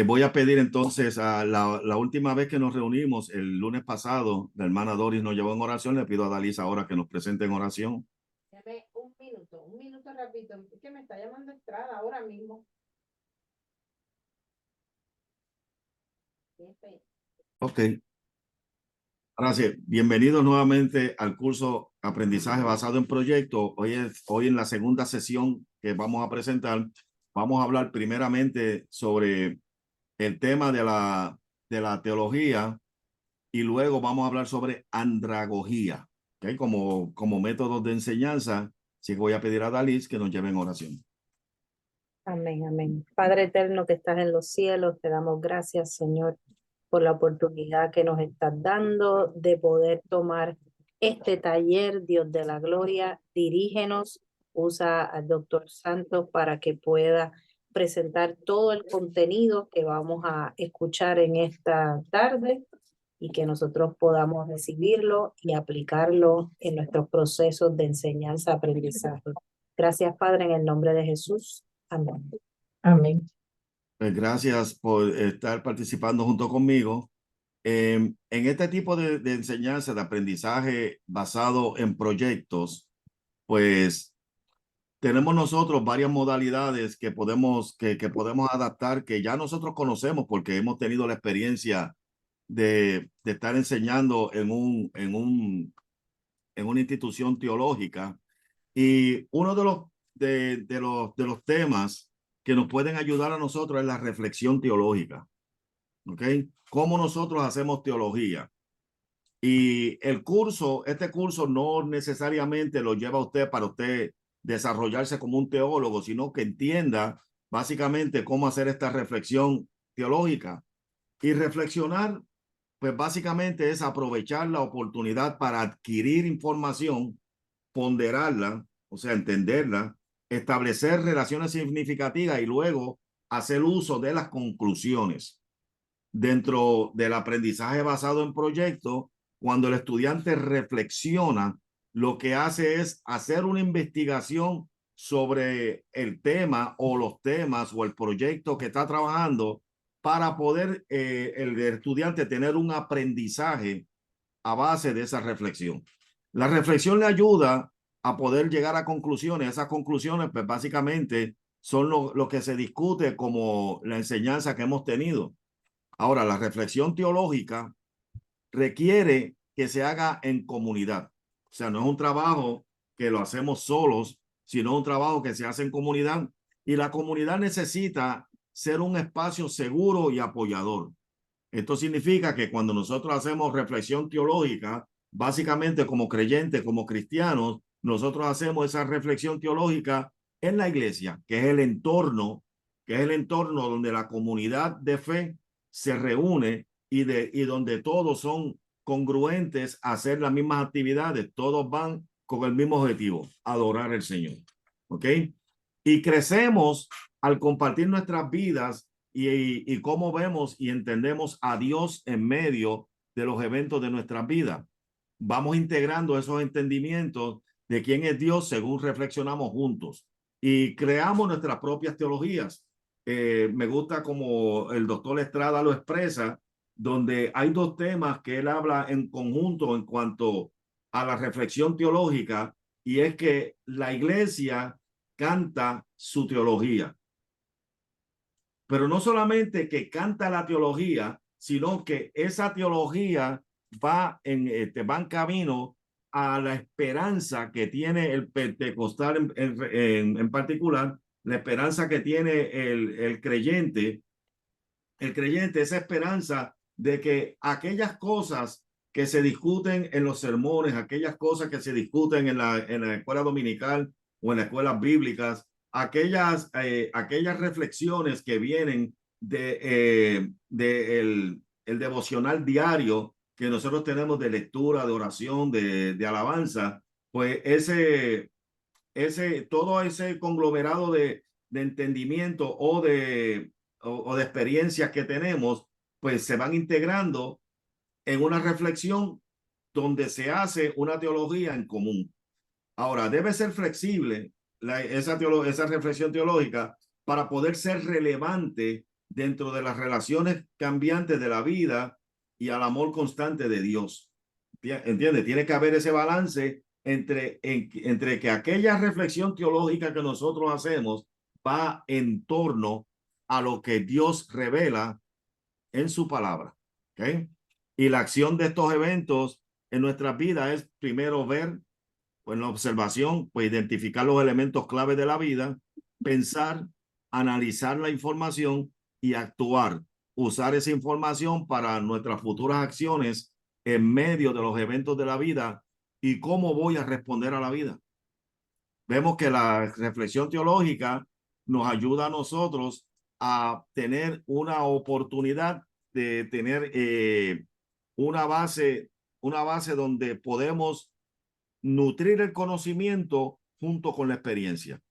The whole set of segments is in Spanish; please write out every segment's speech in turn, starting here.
Voy a pedir entonces a la última vez que nos reunimos, el lunes pasado, la hermana Doris nos llevó en oración. Le pido a Dalis ahora que nos presente en oración. Dame un minuto rapidito, es que me está llamando Estrada ahora mismo. Ok, gracias. Bienvenidos nuevamente al curso Aprendizaje Basado en Proyectos. Hoy en la segunda sesión que vamos a presentar, vamos a hablar primeramente sobre el tema de la teología y luego vamos a hablar sobre andragogía, ¿okay? Como métodos de enseñanza. Así que voy a pedir a Dalis que nos lleve en oración. Amén, amén. Padre eterno que estás en los cielos, te damos gracias, Señor, por la oportunidad que nos estás dando de poder tomar este taller, Dios de la gloria. Dirígenos, usa al doctor Santos para que pueda presentar todo el contenido que vamos a escuchar en esta tarde y que nosotros podamos recibirlo y aplicarlo en nuestros procesos de enseñanza-aprendizaje. Gracias, Padre, en el nombre de Jesús. Amén. Amén. Pues gracias por estar participando junto conmigo. En este tipo de enseñanza, de aprendizaje basado en proyectos, pues tenemos nosotros varias modalidades que podemos adaptar, que ya nosotros conocemos porque hemos tenido la experiencia de estar enseñando en una institución teológica. Y uno de los temas que nos pueden ayudar a nosotros es la reflexión teológica. ¿Ok? ¿Cómo nosotros hacemos teología? Y este curso no necesariamente lo lleva a usted para usted desarrollarse como un teólogo, sino que entienda básicamente cómo hacer esta reflexión teológica. Y reflexionar, pues básicamente es aprovechar la oportunidad para adquirir información, ponderarla, o sea, entenderla, establecer relaciones significativas y luego hacer uso de las conclusiones. Dentro del aprendizaje basado en proyectos, cuando el estudiante reflexiona, lo que hace es hacer una investigación sobre el tema o los temas o el proyecto que está trabajando para poder el estudiante tener un aprendizaje a base de esa reflexión. La reflexión le ayuda a poder llegar a conclusiones. Esas conclusiones, pues básicamente son lo que se discute como la enseñanza que hemos tenido. Ahora, la reflexión teológica requiere que se haga en comunidad. O sea, no es un trabajo que lo hacemos solos, sino un trabajo que se hace en comunidad. Y la comunidad necesita ser un espacio seguro y apoyador. Esto significa que cuando nosotros hacemos reflexión teológica, básicamente como creyentes, como cristianos, nosotros hacemos esa reflexión teológica en la iglesia, que es el entorno donde la comunidad de fe se reúne y donde todos son congruentes a hacer las mismas actividades, todos van con el mismo objetivo, adorar al Señor. ¿Ok? Y crecemos al compartir nuestras vidas y cómo vemos y entendemos a Dios en medio de los eventos de nuestras vidas. Vamos integrando esos entendimientos de quién es Dios según reflexionamos juntos y creamos nuestras propias teologías. Me gusta como el doctor Estrada lo expresa, donde hay dos temas que él habla en conjunto en cuanto a la reflexión teológica, y es que la iglesia canta su teología. Pero no solamente que canta la teología, sino que esa teología va en camino a la esperanza que tiene el pentecostal en particular, la esperanza que tiene el creyente, esa esperanza de que aquellas cosas que se discuten en los sermones, aquellas cosas que se discuten en la escuela dominical o en las escuelas bíblicas, aquellas reflexiones que vienen de el devocional diario que nosotros tenemos de lectura, de oración, de alabanza, pues todo ese conglomerado de entendimiento o de experiencias que tenemos, pues se van integrando en una reflexión donde se hace una teología en común. Ahora, debe ser flexible esa reflexión teológica para poder ser relevante dentro de las relaciones cambiantes de la vida y al amor constante de Dios. ¿Entiende? Tiene que haber ese balance entre que aquella reflexión teológica que nosotros hacemos va en torno a lo que Dios revela en su palabra. ¿Okay? Y la acción de estos eventos en nuestras vidas es primero ver, pues en la observación, pues identificar los elementos clave de la vida, pensar, analizar la información y actuar. Usar esa información para nuestras futuras acciones en medio de los eventos de la vida y cómo voy a responder a la vida. Vemos que la reflexión teológica nos ayuda a nosotros a tener una oportunidad de tener una base donde podemos nutrir el conocimiento junto con la experiencia.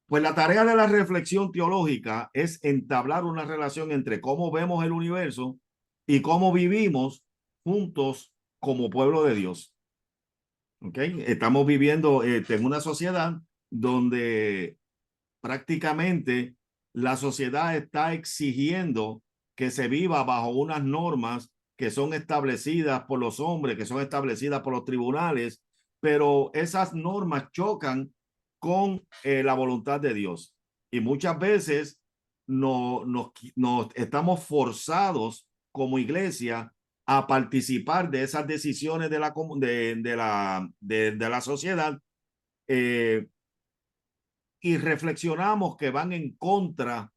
Pues la tarea de la reflexión teológica es entablar una relación entre cómo vemos el universo y cómo vivimos juntos como pueblo de Dios. ¿Okay? Estamos viviendo en una sociedad donde prácticamente la sociedad está exigiendo que se viva bajo unas normas que son establecidas por los hombres, que son establecidas por los tribunales, pero esas normas chocan con la voluntad de Dios. Y muchas veces nos estamos forzados como iglesia a participar de esas decisiones de la sociedad y reflexionamos que van en contra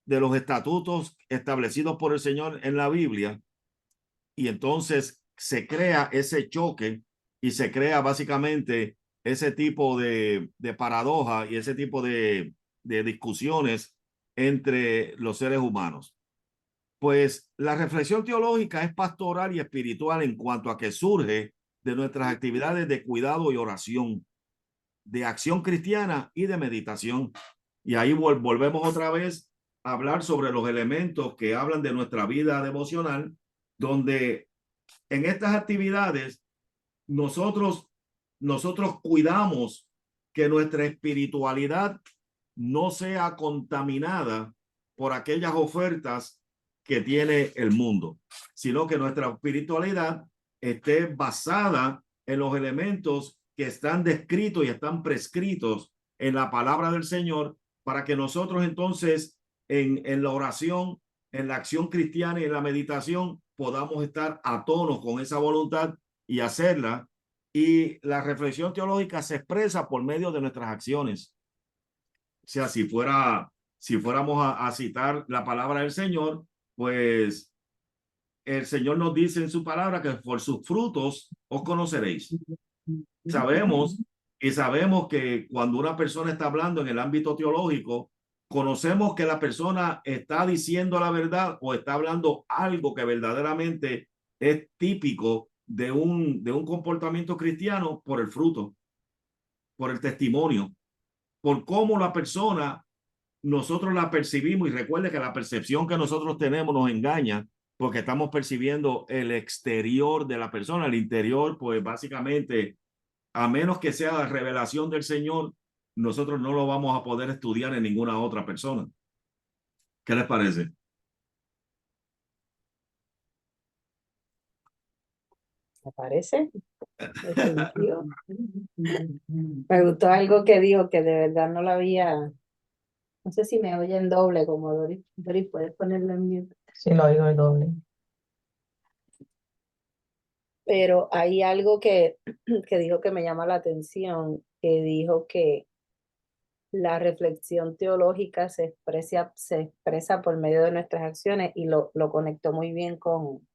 de los estatutos establecidos por el Señor en la Biblia, y entonces se crea ese choque y se crea básicamente ese tipo de paradoja y ese tipo de discusiones entre los seres humanos. Pues la reflexión teológica es pastoral y espiritual en cuanto a que surge de nuestras actividades de cuidado y oración, de acción cristiana y de meditación. Y ahí volvemos otra vez a hablar sobre los elementos que hablan de nuestra vida devocional, donde en estas actividades nosotros cuidamos que nuestra espiritualidad no sea contaminada por aquellas ofertas que tiene el mundo, sino que nuestra espiritualidad esté basada en los elementos que están descritos y están prescritos en la palabra del Señor, para que nosotros entonces en la oración, en la acción cristiana y en la meditación podamos estar a tono con esa voluntad y hacerla. Y la reflexión teológica se expresa por medio de nuestras acciones. O sea, si fuéramos a citar la palabra del Señor, pues el Señor nos dice en su palabra que por sus frutos os conoceréis. Sabemos que cuando una persona está hablando en el ámbito teológico, conocemos que la persona está diciendo la verdad o está hablando algo que verdaderamente es típico de un comportamiento cristiano por el fruto, por el testimonio, por cómo la persona nosotros la percibimos. Y recuerde que la percepción que nosotros tenemos nos engaña, porque estamos percibiendo el exterior de la persona. El interior, pues básicamente, a menos que sea la revelación del Señor, nosotros no lo vamos a poder estudiar en ninguna otra persona. ¿Qué les parece? ¿Me parece? Definitivo. Me gustó algo que dijo que de verdad no lo había. No sé si me oyen doble como Doris. Doris, ¿puedes ponerlo en mute? Sí, lo oigo el doble. Pero hay algo que dijo que me llama la atención, que dijo que la reflexión teológica se expresa por medio de nuestras acciones, y lo conectó muy bien con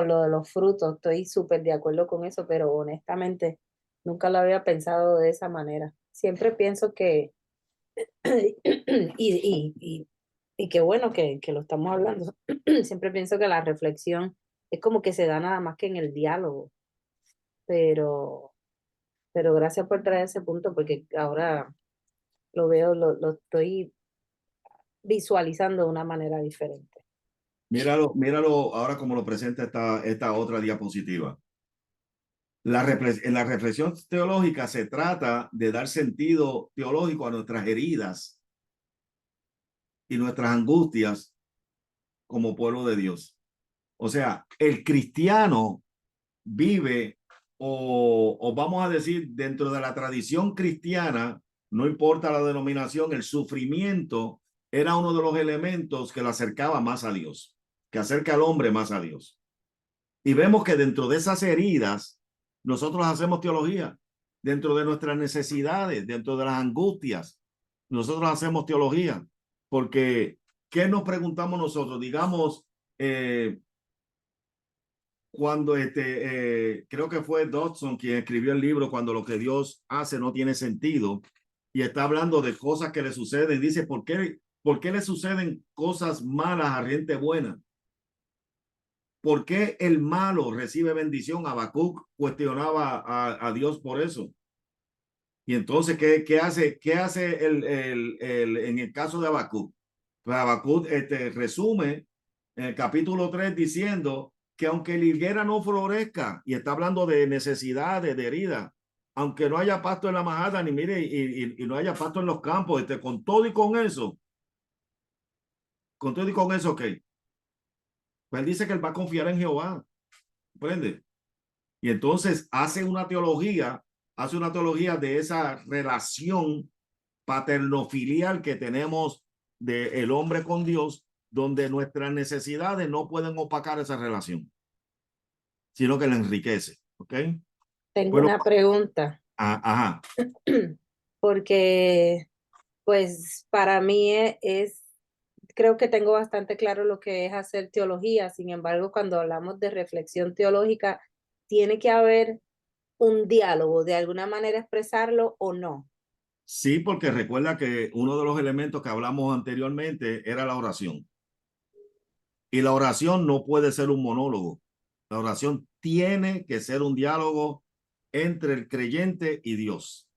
lo de los frutos. Estoy súper de acuerdo con eso, pero honestamente nunca lo había pensado de esa manera. Siempre pienso que, y qué bueno que lo estamos hablando, siempre pienso que la reflexión es como que se da nada más que en el diálogo, pero gracias por traer ese punto, porque ahora lo veo, lo estoy visualizando de una manera diferente. Míralo ahora como lo presenta esta otra diapositiva. En la reflexión teológica se trata de dar sentido teológico a nuestras heridas y nuestras angustias como pueblo de Dios. O sea, el cristiano vive o vamos a decir dentro de la tradición cristiana, no importa la denominación, el sufrimiento era uno de los elementos que lo acercaba más a Dios, que acerca al hombre más a Dios. Y vemos que dentro de esas heridas nosotros hacemos teología, dentro de nuestras necesidades, dentro de las angustias, nosotros hacemos teología, porque ¿qué nos preguntamos nosotros? Digamos, cuando creo que fue Dodson quien escribió el libro Cuando lo que Dios hace no tiene sentido, y está hablando de cosas que le suceden. Dice, ¿por qué le suceden cosas malas a gente buena? ¿Por qué el malo recibe bendición? Habacuc cuestionaba a Dios por eso. Y entonces, ¿qué hace en el caso de Habacuc? Pues Habacuc resume en el capítulo 3 diciendo que aunque la higuera no florezca, y está hablando de necesidades, de heridas, aunque no haya pasto en la majada, ni mire, y no haya pasto en los campos, con todo y con eso, ¿qué? Pues él dice que él va a confiar en Jehová, ¿comprende? Y entonces hace una teología de esa relación paternofilial que tenemos del hombre con Dios, donde nuestras necesidades no pueden opacar esa relación, sino que la enriquece. ¿Ok? Tengo Bueno, una pregunta, ajá. porque pues para mí creo que tengo bastante claro lo que es hacer teología. Sin embargo, cuando hablamos de reflexión teológica, tiene que haber un diálogo, de alguna manera expresarlo o no. Sí, porque recuerda que uno de los elementos que hablamos anteriormente era la oración. Y la oración no puede ser un monólogo. La oración tiene que ser un diálogo entre el creyente y Dios.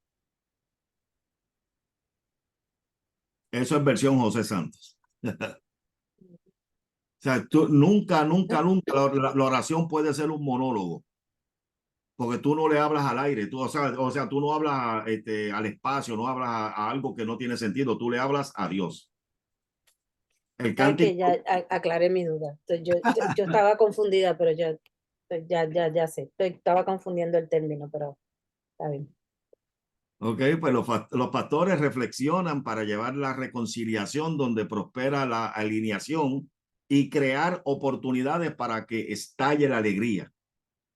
Eso es versión José Santos. O sea, tú nunca la oración puede ser un monólogo, porque tú no le hablas al aire, o sea, tú no hablas al espacio, no hablas a algo que no tiene sentido, tú le hablas a Dios. El Ay, que cántico, ya aclaré mi duda. Entonces, yo estaba confundida, pero ya sé. Estaba confundiendo el término, pero está bien. ok, pues los pastores reflexionan para llevar la reconciliación donde prospera la alineación y crear oportunidades para que estalle la alegría.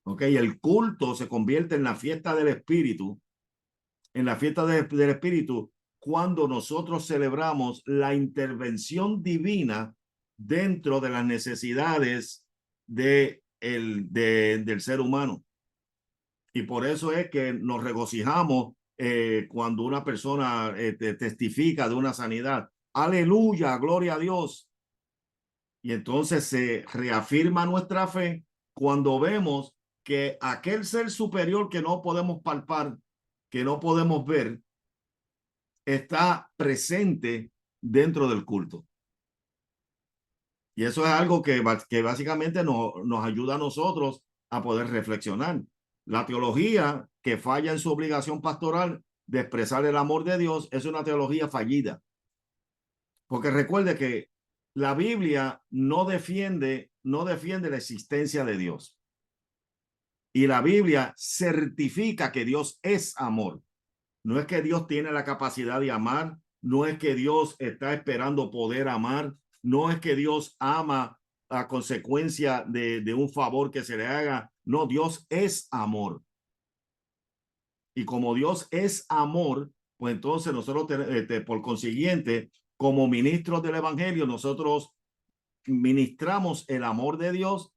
Ok, el culto se convierte en la fiesta del Espíritu, del Espíritu, cuando nosotros celebramos la intervención divina dentro de las necesidades del ser humano. Y por eso es que nos regocijamos cuando una persona testifica de una sanidad. Aleluya, gloria a Dios. Y entonces se reafirma nuestra fe cuando vemos que aquel ser superior que no podemos palpar, que no podemos ver, está presente dentro del culto. Y eso es algo que básicamente nos ayuda a nosotros a poder reflexionar. La teología que falla en su obligación pastoral de expresar el amor de Dios es una teología fallida. Porque recuerde que la Biblia no defiende la existencia de Dios. Y la Biblia certifica que Dios es amor. No es que Dios tiene la capacidad de amar, no es que Dios está esperando poder amar, no es que Dios ama a consecuencia de un favor que se le haga. No, Dios es amor. Y como Dios es amor, pues entonces nosotros, por consiguiente, como ministros del Evangelio, nosotros ministramos el amor de Dios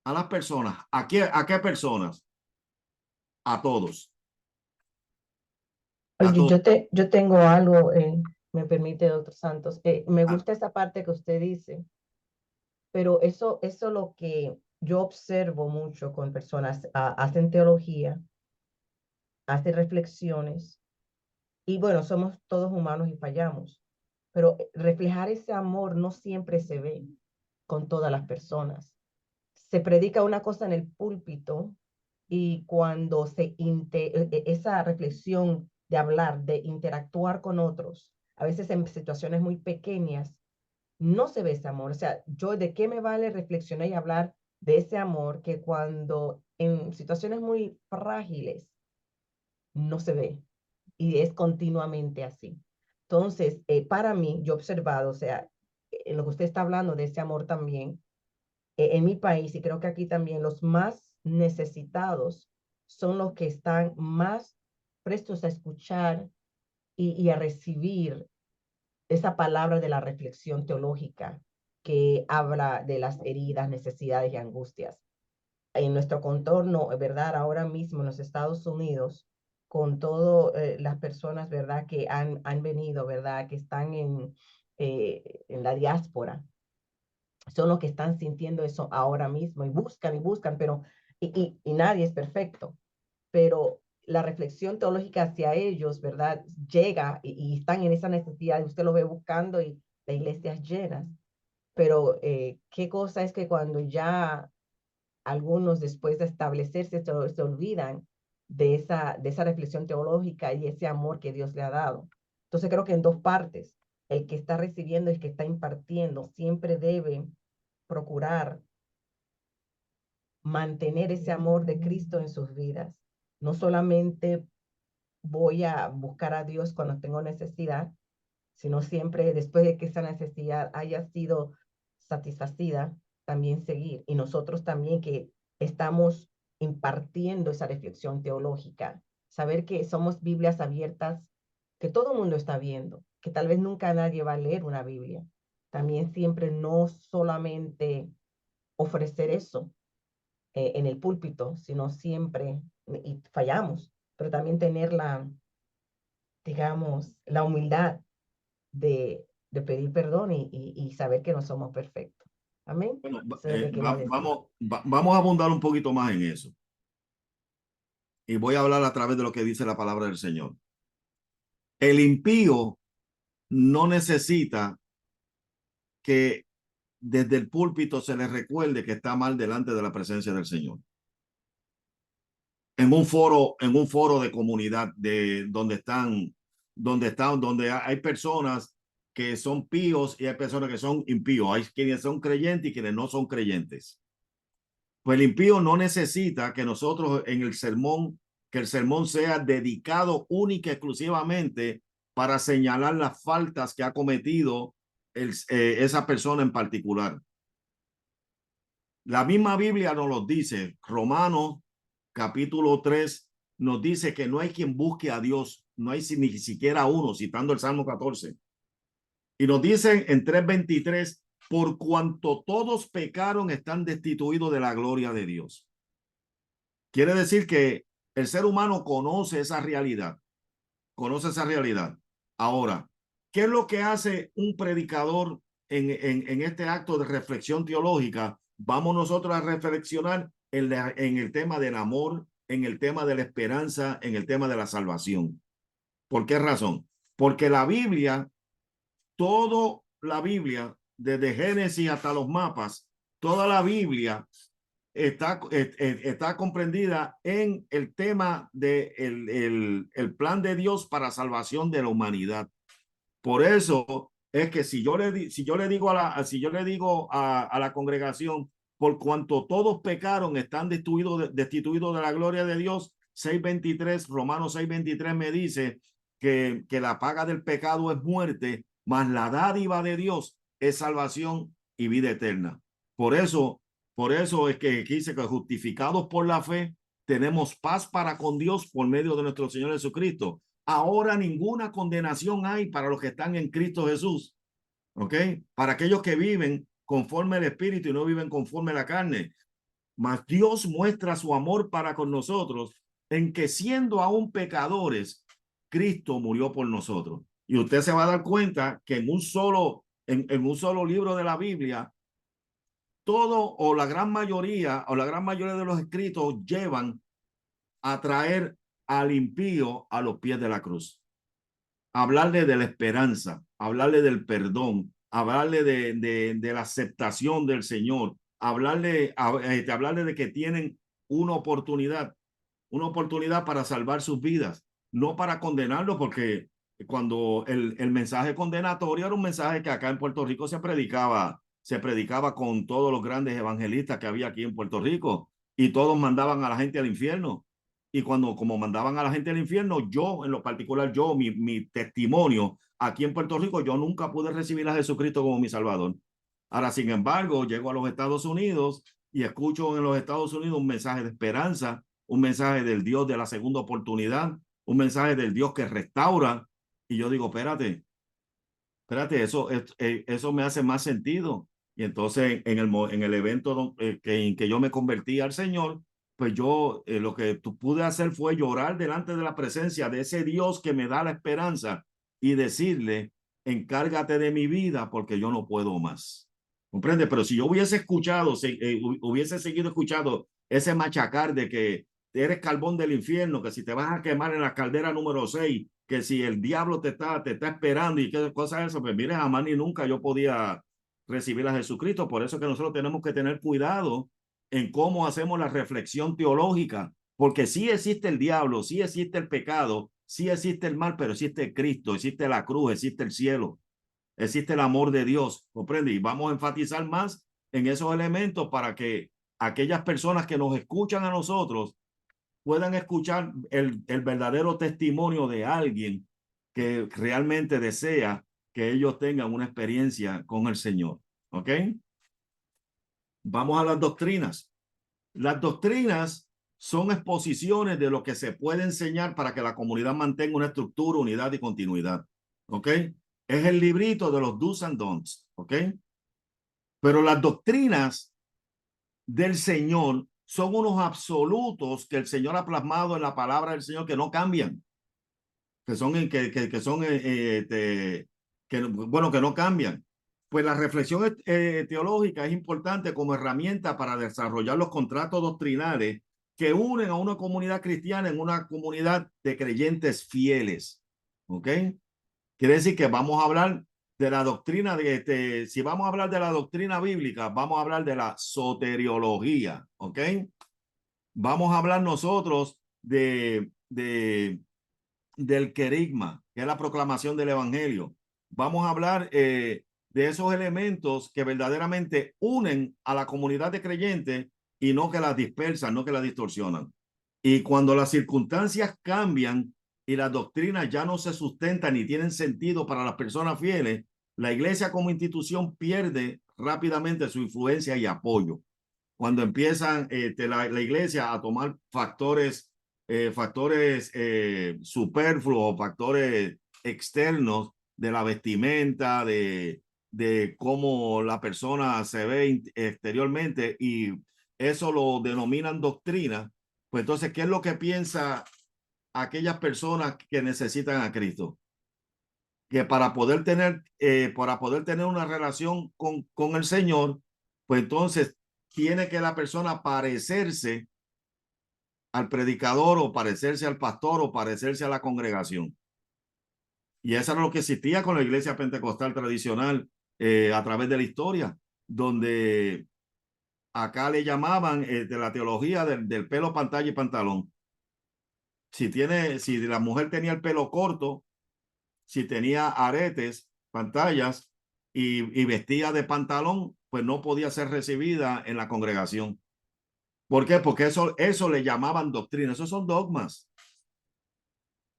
a las personas. ¿A qué personas? A todos. A Oye, todos. yo tengo algo, me permite, doctor Santos. Me A, gusta esa parte que usted dice, pero eso lo que yo observo mucho con personas, hacen teología, hacen reflexiones, y bueno, somos todos humanos y fallamos, pero reflejar ese amor no siempre se ve con todas las personas. Se predica una cosa en el púlpito y cuando esa reflexión de hablar, de interactuar con otros, a veces en situaciones muy pequeñas, no se ve ese amor. O sea, yo de qué me vale reflexionar y hablar de ese amor que cuando en situaciones muy frágiles no se ve y es continuamente así. Entonces, para mí, yo he observado, o sea, en lo que usted está hablando de ese amor también, en mi país y creo que aquí también los más necesitados son los que están más prestos a escuchar y a recibir esa palabra de la reflexión teológica que habla de las heridas, necesidades y angustias. En nuestro contorno, ¿verdad? Ahora mismo en los Estados Unidos, con todas las personas, ¿verdad? Que han venido, ¿verdad? Que están en la diáspora, son los que están sintiendo eso ahora mismo y buscan, pero y nadie es perfecto, pero la reflexión teológica hacia ellos, ¿verdad? Llega y están en esa necesidad, usted lo ve buscando y las iglesias llenas, pero qué cosa es que cuando ya algunos después de establecerse se olvidan de esa reflexión teológica y ese amor que Dios le ha dado. Entonces creo que en dos partes, el que está recibiendo y el que está impartiendo siempre debe procurar mantener ese amor de Cristo en sus vidas. No solamente voy a buscar a Dios cuando tengo necesidad, sino siempre después de que esa necesidad haya sido satisfacida, también seguir. Y nosotros también que estamos impartiendo esa reflexión teológica, saber que somos Biblias abiertas, que todo el mundo está viendo, que tal vez nunca nadie va a leer una Biblia. También siempre no solamente ofrecer eso en el púlpito, sino siempre, y fallamos, pero también tener la, digamos, la humildad de pedir perdón y saber que no somos perfectos. Amén. Bueno, Eso es lo que quería decir. vamos a abundar un poquito más en eso. Y voy a hablar a través de lo que dice la palabra del Señor. El impío no necesita que desde el púlpito se le recuerde que está mal delante de la presencia del Señor. En un foro de comunidad de donde hay personas que son píos y hay personas que son impíos. Hay quienes son creyentes y quienes no son creyentes. Pues el impío no necesita que nosotros en el sermón, que el sermón sea dedicado única y exclusivamente para señalar las faltas que ha cometido esa persona en particular. La misma Biblia nos lo dice. Romanos capítulo 3 nos dice que no hay quien busque a Dios, no hay ni siquiera uno, citando el Salmo 14. Y nos dicen en 3:23, por cuanto todos pecaron, están destituidos de la gloria de Dios. Quiere decir que el ser humano conoce esa realidad, conoce esa realidad. Ahora, ¿qué es lo que hace un predicador en este acto de reflexión teológica? Vamos nosotros a reflexionar en el tema del amor, en el tema de la esperanza, en el tema de la salvación. ¿Por qué razón? Porque la Biblia, toda la Biblia, desde Génesis hasta los mapas, toda la Biblia está comprendida en el tema de el plan de Dios para salvación de la humanidad. Por eso es que si yo le digo a la congregación, por cuanto todos pecaron, están destituidos de la gloria de Dios, 6:23, Romanos 6:23 me dice que la paga del pecado es muerte, mas la dádiva de Dios es salvación y vida eterna. Por eso es que dice que justificados por la fe, tenemos paz para con Dios por medio de nuestro Señor Jesucristo. Ahora ninguna condenación hay para los que están en Cristo Jesús. ¿Ok? Para aquellos que viven conforme al Espíritu y no viven conforme a la carne. Mas Dios muestra su amor para con nosotros en que siendo aún pecadores, Cristo murió por nosotros. Y usted se va a dar cuenta que en un solo libro de la Biblia, todo o la gran mayoría de los escritos llevan a traer al impío a los pies de la cruz. Hablarle de la esperanza, hablarle del perdón, hablarle de la aceptación del Señor, hablarle de que tienen una oportunidad para salvar sus vidas, no para condenarlos, porque cuando el mensaje condenatorio era un mensaje que acá en Puerto Rico se predicaba con todos los grandes evangelistas que había aquí en Puerto Rico, y todos mandaban a la gente al infierno. Y como mandaban a la gente al infierno, yo en lo particular, mi testimonio aquí en Puerto Rico, yo nunca pude recibir a Jesucristo como mi Salvador. Ahora, sin embargo, llego a los Estados Unidos y escucho en los Estados Unidos un mensaje de esperanza, un mensaje del Dios de la segunda oportunidad, un mensaje del Dios que restaura. Y yo digo, espérate, eso me hace más sentido. Y entonces en el evento en que yo me convertí al Señor, pues yo lo que pude hacer fue llorar delante de la presencia de ese Dios que me da la esperanza y decirle, encárgate de mi vida porque yo no puedo más. ¿Comprende? Pero si yo hubiese escuchado, hubiese seguido escuchando ese machacar de que eres carbón del infierno, que si te vas a quemar en la caldera número 6, que si el diablo te está esperando y qué cosas eso, pues mire, jamás ni nunca yo podía recibir a Jesucristo. Por eso que nosotros tenemos que tener cuidado en cómo hacemos la reflexión teológica, porque sí existe el diablo, sí existe el pecado, sí existe el mal, pero existe Cristo, existe la cruz, existe el cielo, existe el amor de Dios, ¿comprende? Y vamos a enfatizar más en esos elementos para que aquellas personas que nos escuchan a nosotros puedan escuchar el verdadero testimonio de alguien que realmente desea que ellos tengan una experiencia con el Señor. ¿Ok? Vamos a las doctrinas. Las doctrinas son exposiciones de lo que se puede enseñar para que la comunidad mantenga una estructura, unidad y continuidad. ¿Ok? Es el librito de los do's and don'ts. ¿Ok? Pero las doctrinas del Señor son unos absolutos que el Señor ha plasmado en la palabra del Señor que no cambian, que son bueno, que no cambian. Pues la reflexión teológica es importante como herramienta para desarrollar los contratos doctrinales que unen a una comunidad cristiana en una comunidad de creyentes fieles. ¿Ok? Quiere decir que vamos a hablar de la doctrina si vamos a hablar de la doctrina bíblica, vamos a hablar de la soteriología. ¿Ok? Vamos a hablar nosotros del querigma, que es la proclamación del evangelio. Vamos a hablar de esos elementos que verdaderamente unen a la comunidad de creyentes y no que la dispersan, no que la distorsionan. Y cuando las circunstancias cambian y las doctrinas ya no se sustentan ni tienen sentido para las personas fieles, la iglesia como institución pierde rápidamente su influencia y apoyo. Cuando empiezan la iglesia a tomar factores superfluos, factores externos de la vestimenta, de cómo la persona se ve exteriormente, y eso lo denominan doctrina, pues entonces, ¿qué es lo que piensa aquellas personas que necesitan a Cristo? Que para poder tener una relación con el Señor, pues entonces tiene que la persona parecerse al predicador o parecerse al pastor o parecerse a la congregación. Y eso era lo que existía con la iglesia pentecostal tradicional a través de la historia, donde acá le llamaban de la teología del pelo, pantalla y pantalón. Si la mujer tenía el pelo corto, si tenía aretes, pantallas y vestía de pantalón, pues no podía ser recibida en la congregación. ¿Por qué? Porque eso le llamaban doctrina. Esos son dogmas.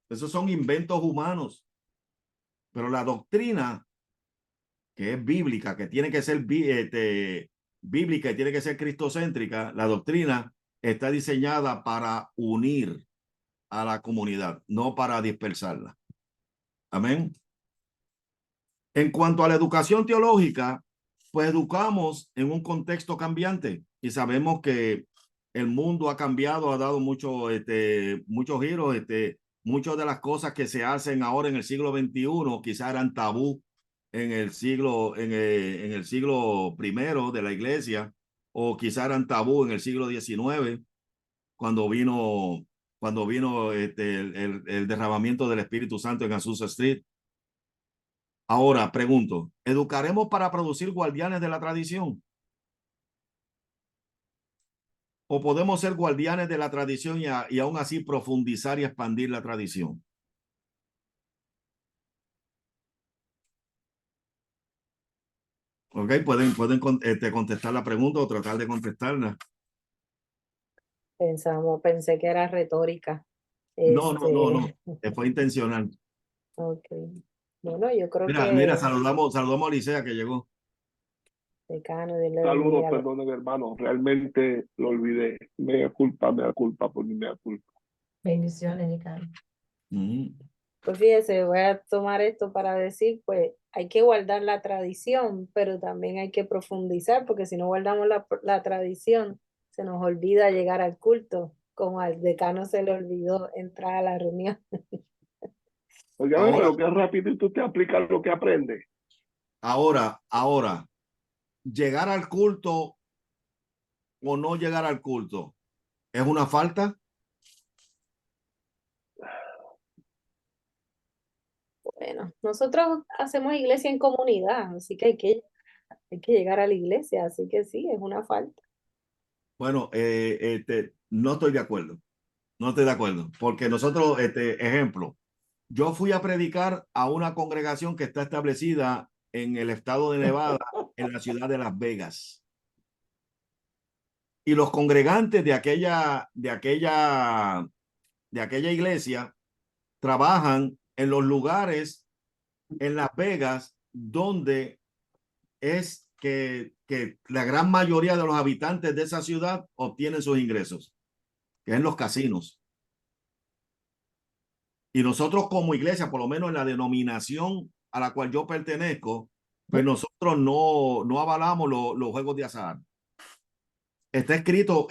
Esos son inventos humanos. Pero la doctrina, que es bíblica, que tiene que ser bíblica y tiene que ser cristocéntrica, la doctrina está diseñada para unir a la comunidad, no para dispersarla. Amén. En cuanto a la educación teológica, pues educamos en un contexto cambiante y sabemos que el mundo ha cambiado, ha dado muchos giros. Muchas de las cosas que se hacen ahora en el siglo XXI quizás eran tabú en el siglo primero de la iglesia, o quizás eran tabú en el siglo XIX, cuando vino el derramamiento del Espíritu Santo en Azusa Street. Ahora, pregunto, ¿educaremos para producir guardianes de la tradición? ¿O podemos ser guardianes de la tradición y aún así profundizar y expandir la tradición? ¿Ok? Pueden contestar la pregunta o tratar de contestarla. Pensé que era retórica. No, no. Este, Fue intencional. ok. Bueno, yo creo Mira, que saludamos a Licea que llegó. decano, Dios le Saludos, bendiga. perdonen hermano, realmente lo olvidé. Me da culpa por mi mea culpa. Bendiciones, Nicano. Ujú. Pues fíjese, voy a tomar esto para decir, pues hay que guardar la tradición, pero también hay que profundizar, porque si no guardamos la tradición, se nos olvida llegar al culto, como al decano se le olvidó entrar a la reunión. Oye, Ahora, lo que es rápido y tú te aplicas lo que aprendes. ahora, llegar al culto o no llegar al culto, ¿es una falta? Bueno, nosotros hacemos iglesia en comunidad, así que hay que llegar a la iglesia, así que sí, es una falta. Bueno, no estoy de acuerdo. No estoy de acuerdo. Porque nosotros, ejemplo, yo fui a predicar a una congregación que está establecida en el estado de Nevada, en la ciudad de Las Vegas. Y los congregantes de aquella iglesia trabajan en los lugares en Las Vegas donde es que la gran mayoría de los habitantes de esa ciudad obtienen sus ingresos, que es en los casinos. Y nosotros como iglesia, por lo menos en la denominación a la cual yo pertenezco, pues nosotros no avalamos los juegos de azar. Está escrito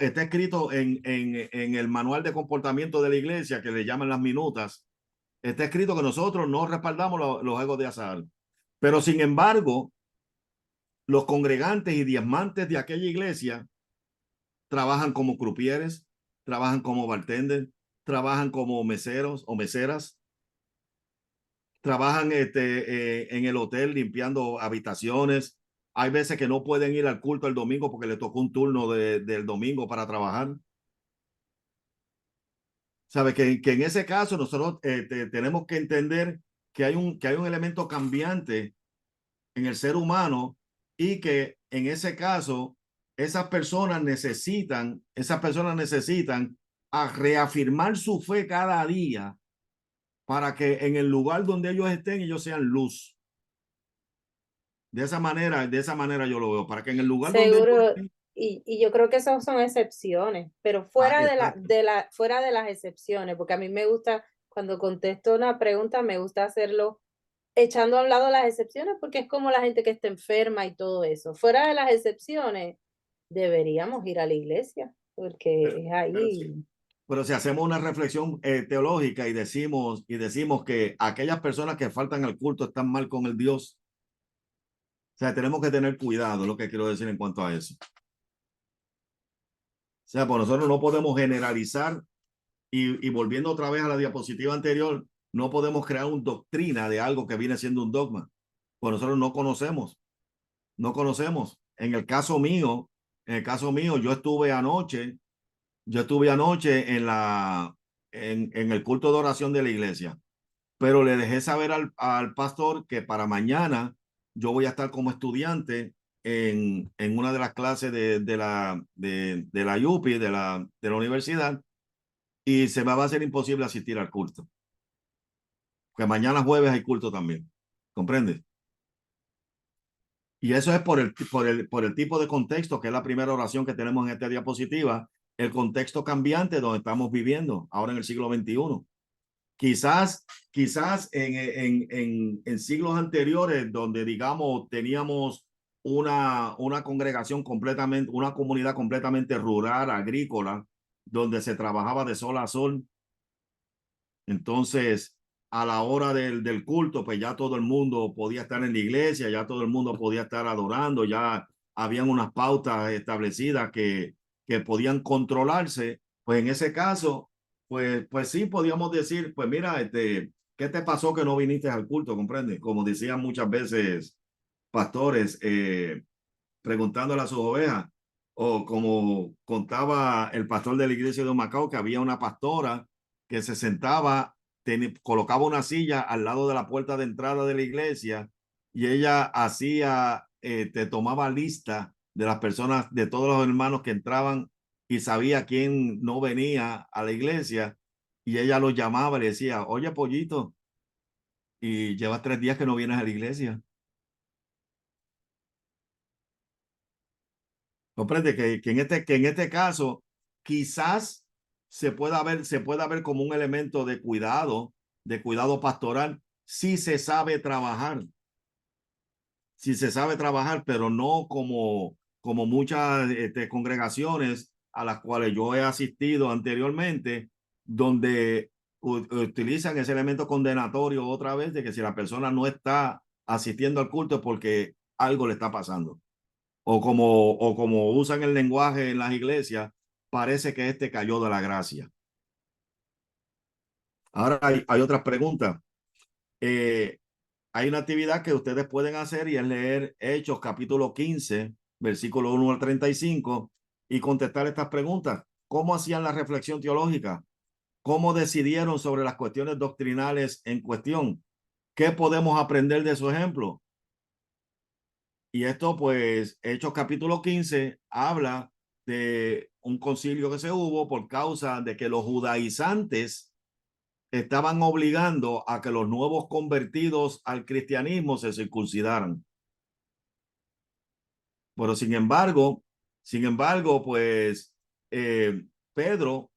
en el manual de comportamiento de la iglesia, que le llaman las minutas. Está escrito que nosotros no respaldamos los juegos de azar. Pero sin embargo, los congregantes y diezmantes de aquella iglesia trabajan como crupieres, trabajan como bartenders, trabajan como meseros o meseras, trabajan en el hotel limpiando habitaciones. Hay veces que no pueden ir al culto el domingo porque le tocó un turno del domingo para trabajar. Sabe que en ese caso nosotros tenemos que entender que hay un elemento cambiante en el ser humano y que en ese caso esas personas necesitan a reafirmar su fe cada día para que en el lugar donde ellos estén ellos sean luz. De esa manera yo lo veo, para que en el lugar donde ellos Seguro, estén, y yo creo que esas son excepciones, pero exacto. fuera de las excepciones, porque a mí me gusta, cuando contesto una pregunta, me gusta hacerlo echando a un lado las excepciones, porque es como la gente que está enferma y todo eso. Fuera de las excepciones, deberíamos ir a la iglesia, porque es ahí. Pero si hacemos una reflexión teológica y decimos que aquellas personas que faltan al culto están mal con el Dios, o sea, tenemos que tener cuidado, es lo que quiero decir en cuanto a eso. O sea, pues nosotros no podemos generalizar y volviendo otra vez a la diapositiva anterior, no podemos crear una doctrina de algo que viene siendo un dogma. Pues nosotros no conocemos. En el caso mío, yo estuve anoche en el culto de oración de la iglesia, pero le dejé saber al pastor que para mañana yo voy a estar como estudiante en una de las clases de la UPI, de la universidad, y se me va a hacer imposible asistir al culto. Que mañana jueves hay culto también. ¿Comprendes? Y eso es por el tipo de contexto, que es la primera oración que tenemos en esta diapositiva, el contexto cambiante donde estamos viviendo ahora en el siglo XXI. Quizás en siglos anteriores, donde digamos teníamos una congregación completamente, una comunidad completamente rural, agrícola, donde se trabajaba de sol a sol. Entonces, a la hora del culto, pues ya todo el mundo podía estar en la iglesia, ya todo el mundo podía estar adorando, ya habían unas pautas establecidas que podían controlarse. Pues en ese caso, pues sí, podíamos decir, pues mira, ¿qué te pasó que no viniste al culto? ¿Comprendes? Como decían muchas veces pastores, preguntándole a sus ovejas, o como contaba el pastor de la iglesia de Macao, que había una pastora que se sentaba, colocaba una silla al lado de la puerta de entrada de la iglesia y ella hacía te tomaba lista de las personas, de todos los hermanos que entraban y sabía quién no venía a la iglesia, y ella los llamaba y le decía, oye, Pollito, y llevas 3 días que no vienes a la iglesia. Comprende que en este caso quizás se pueda ver como un elemento de cuidado pastoral, si se sabe trabajar. Si se sabe trabajar, pero no como muchas congregaciones a las cuales yo he asistido anteriormente, donde utilizan ese elemento condenatorio otra vez de que si la persona no está asistiendo al culto es porque algo le está pasando. O como usan el lenguaje en las iglesias, parece que este cayó de la gracia. Ahora hay otras preguntas. Hay una actividad que ustedes pueden hacer y es leer Hechos capítulo 15, versículo 1 al 35 y contestar estas preguntas. ¿Cómo hacían la reflexión teológica? ¿Cómo decidieron sobre las cuestiones doctrinales en cuestión? ¿Qué podemos aprender de su ejemplo? Y esto, pues, Hechos capítulo 15 habla de un concilio que se hubo por causa de que los judaizantes estaban obligando a que los nuevos convertidos al cristianismo se circuncidaran. Pero sin embargo, pues Pedro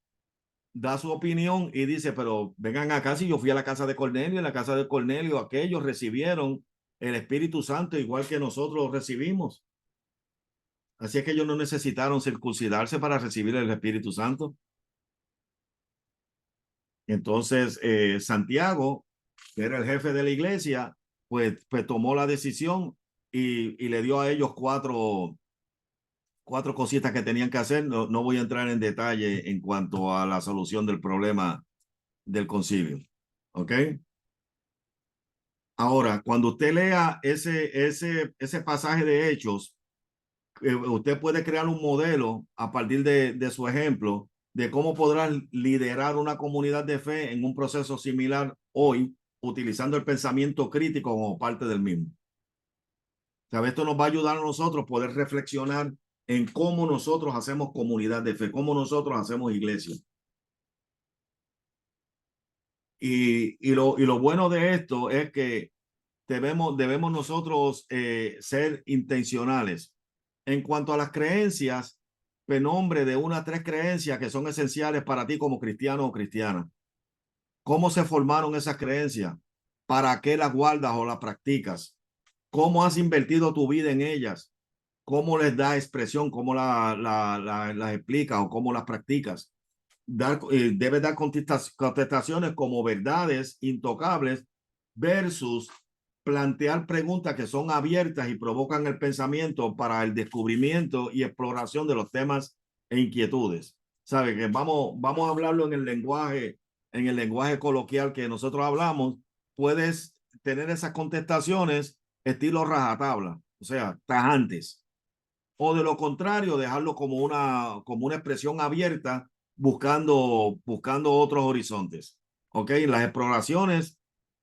da su opinión y dice, pero vengan acá, si yo fui a la casa de Cornelio, en la casa de Cornelio aquellos recibieron el Espíritu Santo igual que nosotros lo recibimos. Así es que ellos no necesitaron circuncidarse para recibir el Espíritu Santo. Entonces, Santiago, que era el jefe de la iglesia, pues tomó la decisión y le dio a ellos cuatro cositas que tenían que hacer. No voy a entrar en detalle en cuanto a la solución del problema del concilio. ¿Ok? Ahora, cuando usted lea ese pasaje de Hechos, usted puede crear un modelo a partir de su ejemplo de cómo podrán liderar una comunidad de fe en un proceso similar hoy, utilizando el pensamiento crítico como parte del mismo. ¿Sabe? Esto nos va a ayudar a nosotros a poder reflexionar en cómo nosotros hacemos comunidad de fe, cómo nosotros hacemos iglesia. Y lo bueno de esto es que debemos nosotros ser intencionales. En cuanto a las creencias, nombre de 1 a 3 creencias que son esenciales para ti como cristiano o cristiana. ¿Cómo se formaron esas creencias? ¿Para qué las guardas o las practicas? ¿Cómo has invertido tu vida en ellas? ¿Cómo les da expresión? ¿Cómo las explicas o cómo las practicas? Debes dar contestaciones como verdades intocables versus plantear preguntas que son abiertas y provocan el pensamiento para el descubrimiento y exploración de los temas e inquietudes. ¿Sabe? Que vamos a hablarlo en el lenguaje coloquial que nosotros hablamos. Puedes tener esas contestaciones estilo rajatabla, o sea, tajantes. O de lo contrario, dejarlo como una expresión abierta, buscando otros horizontes. ¿Ok? Las exploraciones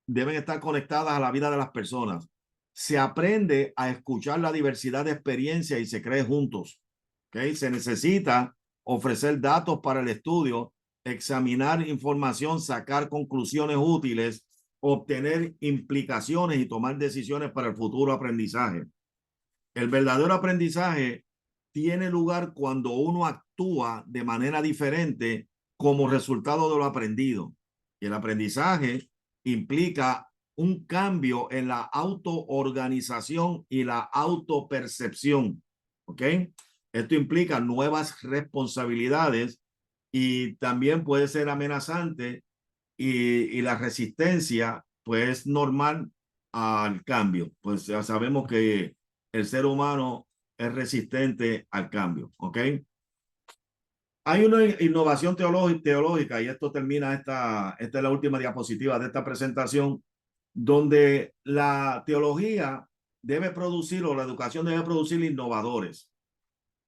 deben estar conectadas a la vida de las personas. Se aprende a escuchar la diversidad de experiencias y se cree juntos. ¿Ok? Se necesita ofrecer datos para el estudio, examinar información, sacar conclusiones útiles, obtener implicaciones y tomar decisiones para el futuro aprendizaje. El verdadero aprendizaje tiene lugar cuando uno actúa de manera diferente como resultado de lo aprendido. Y el aprendizaje implica un cambio en la autoorganización y la autopercepción. ¿Ok? Esto implica nuevas responsabilidades y también puede ser amenazante y la resistencia pues es normal al cambio. Pues ya sabemos que el ser humano es resistente al cambio, ¿ok? Hay una innovación teológica y esto termina, esta es la última diapositiva de esta presentación, donde la teología debe producir o la educación debe producir innovadores.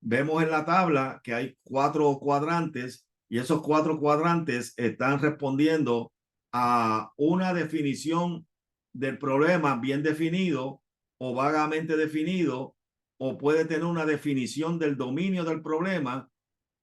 Vemos en la tabla que hay 4 cuadrantes y esos 4 cuadrantes están respondiendo a una definición del problema bien definido o vagamente definido, o puede tener una definición del dominio del problema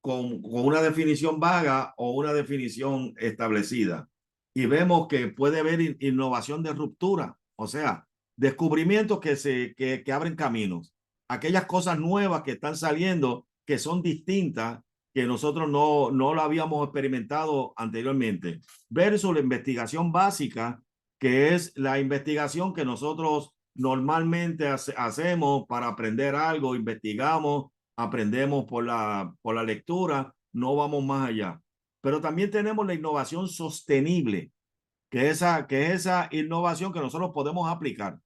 con una definición vaga o una definición establecida. Y vemos que puede haber innovación de ruptura, o sea, descubrimientos que abren caminos. Aquellas cosas nuevas que están saliendo, que son distintas, que nosotros no lo habíamos experimentado anteriormente, versus la investigación básica, que es la investigación que nosotros normalmente hacemos para aprender algo, investigamos, aprendemos por la lectura, no vamos más allá. Pero también tenemos la innovación sostenible, que es esa innovación que nosotros podemos aplicar,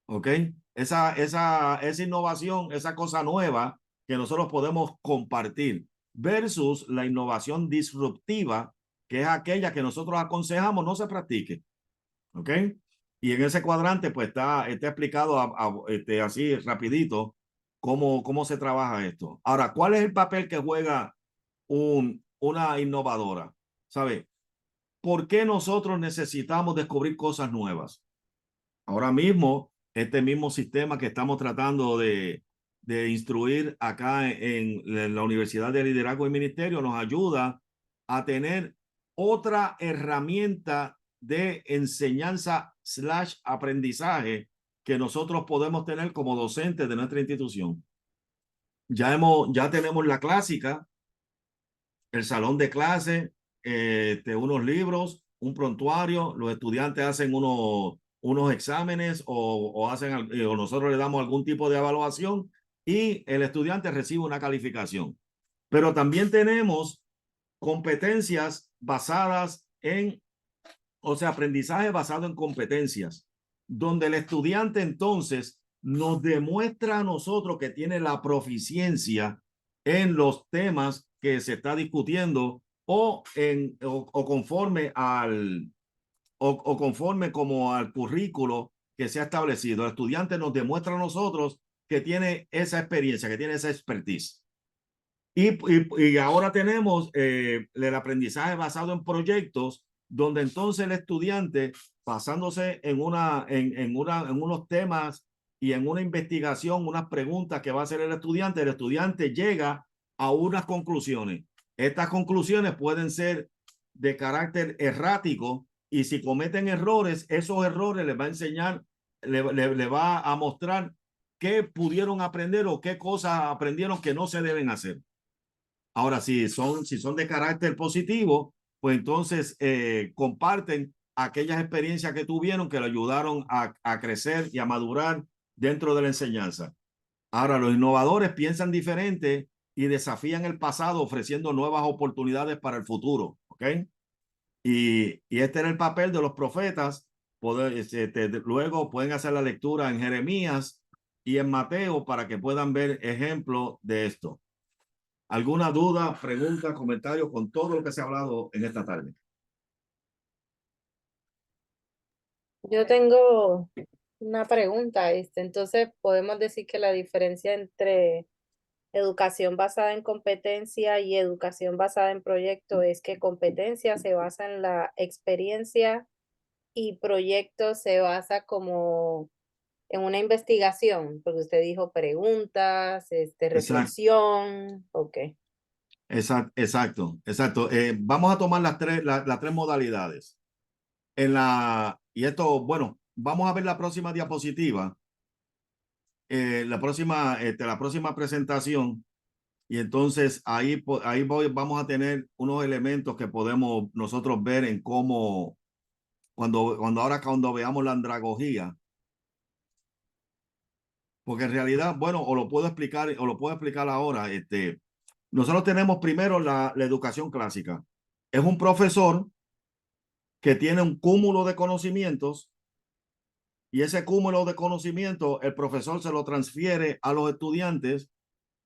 ¿ok? Esa innovación, esa cosa nueva que nosotros podemos compartir, versus la innovación disruptiva, que es aquella que nosotros aconsejamos no se practique, ¿ok? Y en ese cuadrante pues está explicado así rapidito cómo se trabaja esto. Ahora, ¿cuál es el papel que juega una innovadora? ¿Sabe? ¿Por qué nosotros necesitamos descubrir cosas nuevas? Ahora mismo, este mismo sistema que estamos tratando de instruir acá en la Universidad de Liderazgo y Ministerio nos ayuda a tener otra herramienta de enseñanza / aprendizaje que nosotros podemos tener como docentes de nuestra institución. Ya tenemos la clásica, el salón de clase, unos libros, un prontuario, los estudiantes hacen unos exámenes o nosotros le damos algún tipo de evaluación y el estudiante recibe una calificación. Pero también tenemos competencias basadas aprendizaje basado en competencias, donde el estudiante entonces nos demuestra a nosotros que tiene la proficiencia en los temas que se está discutiendo o conforme como al currículo que se ha establecido. El estudiante nos demuestra a nosotros que tiene esa experiencia, que tiene esa expertise. Y ahora tenemos el aprendizaje basado en proyectos, donde entonces el estudiante, basándose en unos temas y en una investigación, unas preguntas que va a hacer el estudiante llega a unas conclusiones. Estas conclusiones pueden ser de carácter errático y si cometen errores, esos errores les va a enseñar, le va a mostrar qué pudieron aprender o qué cosas aprendieron que no se deben hacer. Ahora, si son de carácter positivo, pues entonces comparten aquellas experiencias que tuvieron que le ayudaron a crecer y a madurar dentro de la enseñanza. Ahora, los innovadores piensan diferente y desafían el pasado ofreciendo nuevas oportunidades para el futuro, ¿ok? Y este era el papel de los profetas. Luego pueden hacer la lectura en Jeremías y en Mateo para que puedan ver ejemplos de esto. ¿Alguna duda, pregunta, comentario con todo lo que se ha hablado en esta tarde? Yo tengo una pregunta. Entonces, podemos decir que la diferencia entre educación basada en competencia y educación basada en proyecto es que competencia se basa en la experiencia y proyecto se basa como en una investigación, porque usted dijo preguntas, reflexión, ok. Exacto. Vamos a tomar las tres modalidades. Y esto, bueno, vamos a ver la próxima diapositiva, la próxima presentación. Y entonces vamos a tener unos elementos que podemos nosotros ver en cómo, cuando veamos la andragogía. Porque en realidad, bueno, o lo puedo explicar ahora. Nosotros tenemos primero la educación clásica. Es un profesor que tiene un cúmulo de conocimientos y ese cúmulo de conocimientos el profesor se lo transfiere a los estudiantes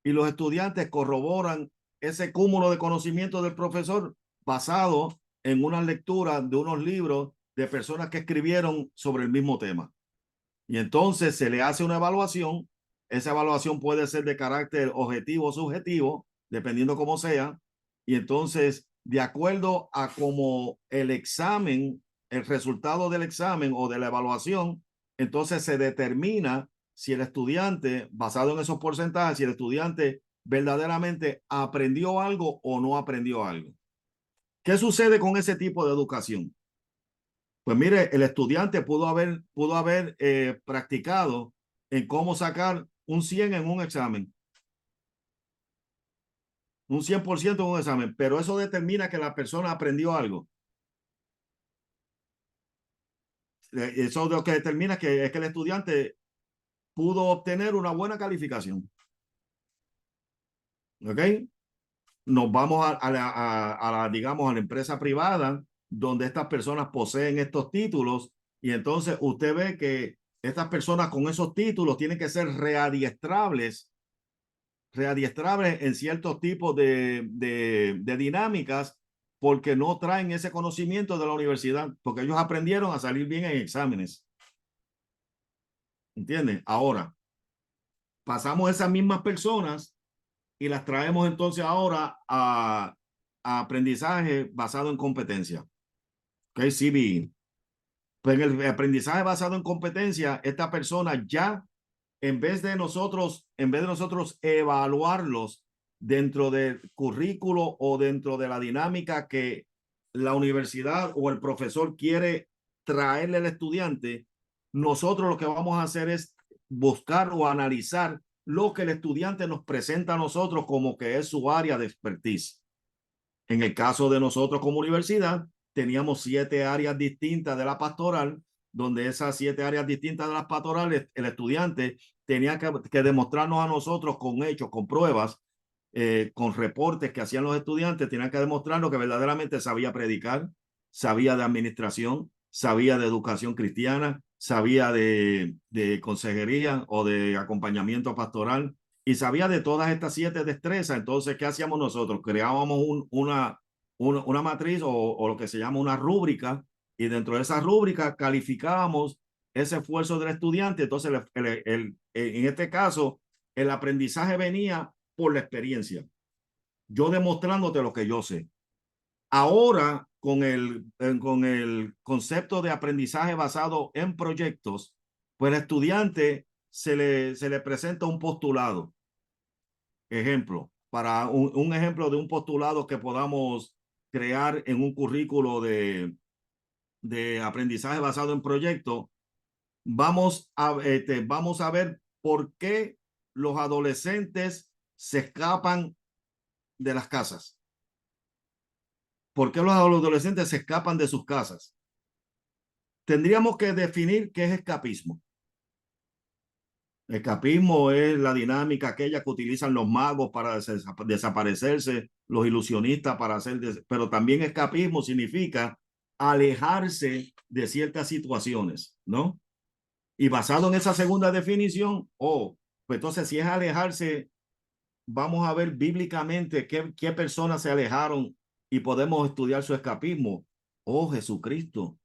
y los estudiantes corroboran ese cúmulo de conocimientos del profesor basado en una lectura de unos libros de personas que escribieron sobre el mismo tema. Y entonces se le hace una evaluación. Esa evaluación puede ser de carácter objetivo o subjetivo, dependiendo cómo sea. Y entonces, de acuerdo a cómo el resultado del examen o de la evaluación, entonces se determina si el estudiante, basado en esos porcentajes, si el estudiante verdaderamente aprendió algo o no aprendió algo. ¿Qué sucede con ese tipo de educación? Pues mire, el estudiante pudo haber practicado en cómo sacar un 100 en un examen, un 100% en un examen, pero eso determina que la persona aprendió algo. Eso lo que determina es que el estudiante pudo obtener una buena calificación. ¿Ok? Nos vamos digamos, a la empresa privada, donde estas personas poseen estos títulos, y entonces usted ve que estas personas con esos títulos tienen que ser readiestrables en ciertos tipos de dinámicas, porque no traen ese conocimiento de la universidad, porque ellos aprendieron a salir bien en exámenes. ¿Entienden? Ahora, pasamos esas mismas personas y las traemos entonces ahora a aprendizaje basado en competencia. ¿Ok? CBE. Pues en el aprendizaje basado en competencia, esta persona ya, en vez de nosotros evaluarlos dentro del currículo o dentro de la dinámica que la universidad o el profesor quiere traerle al estudiante, nosotros lo que vamos a hacer es buscar o analizar lo que el estudiante nos presenta a nosotros como que es su área de expertise. En el caso de nosotros como universidad, teníamos 7 áreas distintas de la pastoral, donde esas 7 áreas distintas de las pastorales, el estudiante tenía que demostrarnos a nosotros con hechos, con pruebas, con reportes que hacían los estudiantes, tenían que demostrarnos que verdaderamente sabía predicar, sabía de administración, sabía de educación cristiana, sabía de consejería o de acompañamiento pastoral, y sabía de todas estas 7 destrezas. Entonces, ¿qué hacíamos nosotros? Creábamos una matriz o lo que se llama una rúbrica, y dentro de esa rúbrica calificábamos ese esfuerzo del estudiante. Entonces, en este caso, el aprendizaje venía por la experiencia, yo demostrándote lo que yo sé. Ahora, con el concepto de aprendizaje basado en proyectos, pues el estudiante se le presenta un postulado. Ejemplo, para un ejemplo de un postulado que podamos crear en un currículo de aprendizaje basado en proyectos, vamos a ver por qué los adolescentes se escapan de las casas. ¿Por qué los adolescentes se escapan de sus casas? Tendríamos que definir qué es escapismo. Escapismo es la dinámica aquella que utilizan los magos para desaparecerse, los ilusionistas para hacer, pero también escapismo significa alejarse de ciertas situaciones, ¿no? Y basado en esa segunda definición, pues entonces si es alejarse, vamos a ver bíblicamente qué personas se alejaron y podemos estudiar su escapismo. Jesucristo.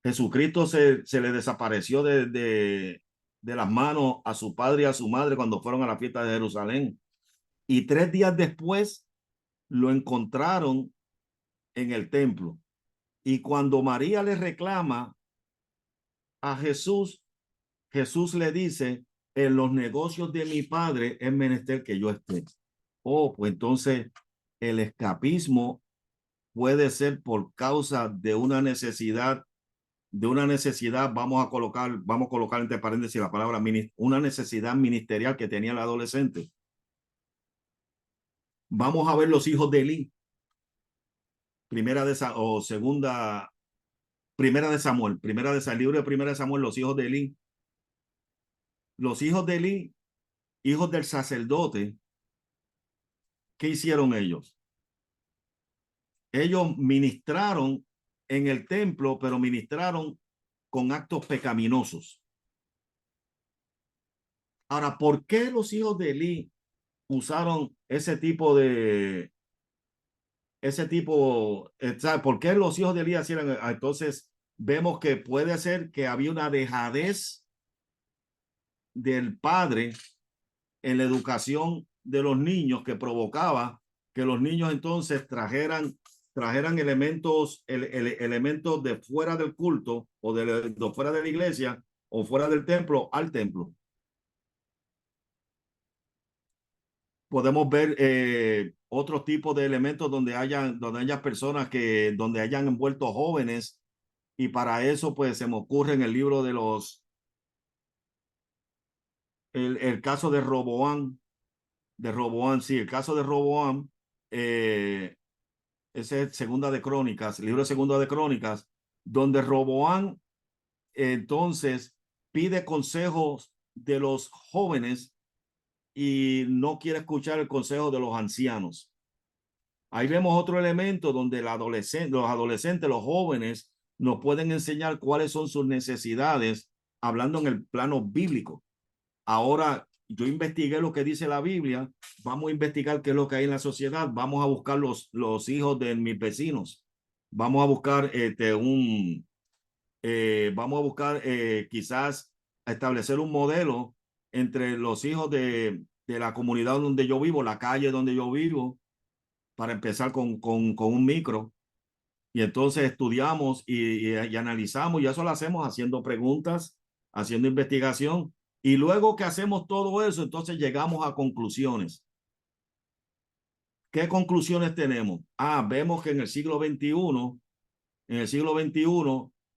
Jesucristo se le desapareció de las manos a su padre y a su madre cuando fueron a la fiesta de Jerusalén. Y 3 días después lo encontraron en el templo. Y cuando María le reclama a Jesús, Jesús le dice: en los negocios de mi padre es menester que yo esté. Pues entonces el escapismo puede ser por causa de una necesidad, vamos a colocar entre paréntesis la palabra, una necesidad ministerial que tenía el adolescente. Vamos a ver los hijos de Elí. Primera de Samuel, el libro de Primera de Samuel, los hijos de Elí. Los hijos de Elí, hijos del sacerdote, ¿qué hicieron ellos? Ellos ministraron en el templo, pero ministraron con actos pecaminosos. Ahora, ¿por qué los hijos de Elí usaron ese tipo? ¿Por qué los hijos de Elí hacían? Entonces vemos que puede ser que había una dejadez del padre en la educación de los niños que provocaba que los niños entonces trajeran elementos de fuera del culto o de fuera de la iglesia o fuera del templo al templo. podemos ver otros tipos de elementos donde haya personas donde hayan envuelto jóvenes, y para eso pues se me ocurre en el libro de el caso de Roboam, sí, el caso de Roboam, ese es Segunda de Crónicas, el libro de Segunda de Crónicas, donde Roboam entonces pide consejos de los jóvenes y no quiere escuchar el consejo de los ancianos. Ahí vemos otro elemento donde los adolescentes, los jóvenes, nos pueden enseñar cuáles son sus necesidades, hablando en el plano bíblico. Ahora, yo investigué lo que dice la Biblia, vamos a investigar qué es lo que hay en la sociedad, vamos a buscar los hijos de mis vecinos, vamos a buscar vamos a buscar quizás establecer un modelo entre los hijos de la comunidad donde yo vivo, la calle donde yo vivo, para empezar con un micro. Y entonces estudiamos y analizamos, y eso lo hacemos haciendo preguntas, haciendo investigación. Y luego que hacemos todo eso, entonces llegamos a conclusiones. ¿Qué conclusiones tenemos? Vemos que en el siglo XXI,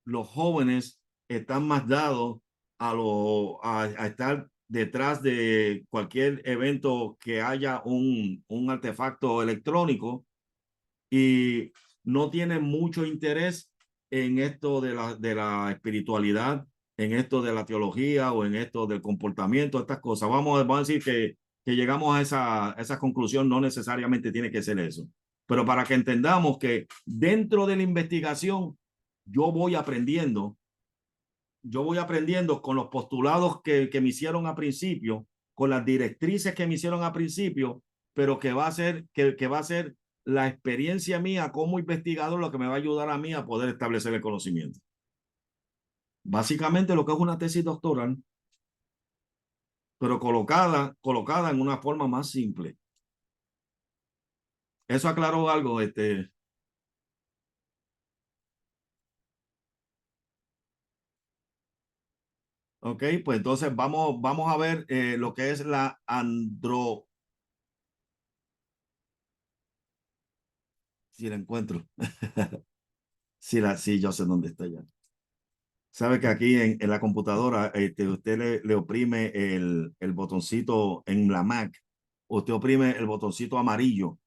los jóvenes están más dados a estar detrás de cualquier evento que haya un artefacto electrónico, y no tienen mucho interés en esto de la espiritualidad, en esto de la teología o en esto del comportamiento, estas cosas. Vamos a decir que llegamos a esa conclusión, no necesariamente tiene que ser eso. Pero para que entendamos que dentro de la investigación yo voy aprendiendo con los postulados que me hicieron a principio, con las directrices que me hicieron a principio, pero que va a ser la experiencia mía como investigador lo que me va a ayudar a mí a poder establecer el conocimiento. Básicamente lo que es una tesis doctoral, pero colocada en una forma más simple. Eso aclaró algo, Ok, pues entonces vamos a ver lo que es la si la encuentro. Sí, yo sé dónde está ya. Sabe que aquí en la computadora usted le oprime el botoncito en la Mac, usted oprime el botoncito amarillo.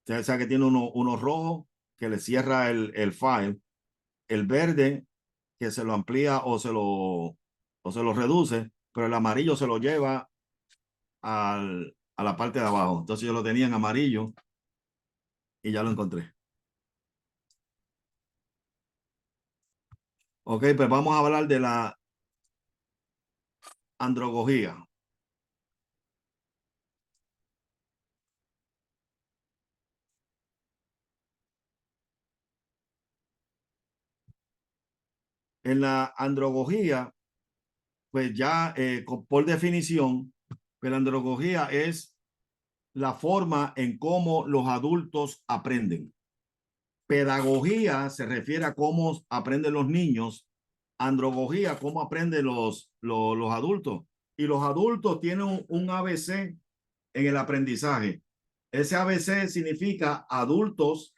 Usted sabe que tiene uno rojo que le cierra el file, el verde que se lo amplía o se lo reduce, pero el amarillo se lo lleva a la parte de abajo. Entonces yo lo tenía en amarillo y ya lo encontré. Ok, pues vamos a hablar de la andrología. En la andrología, pues ya por definición, pues la andrología es la forma en cómo los adultos aprenden. Pedagogía se refiere a cómo aprenden los niños. Andrología, cómo aprenden los adultos. Y los adultos tienen un ABC en el aprendizaje. Ese ABC significa adultos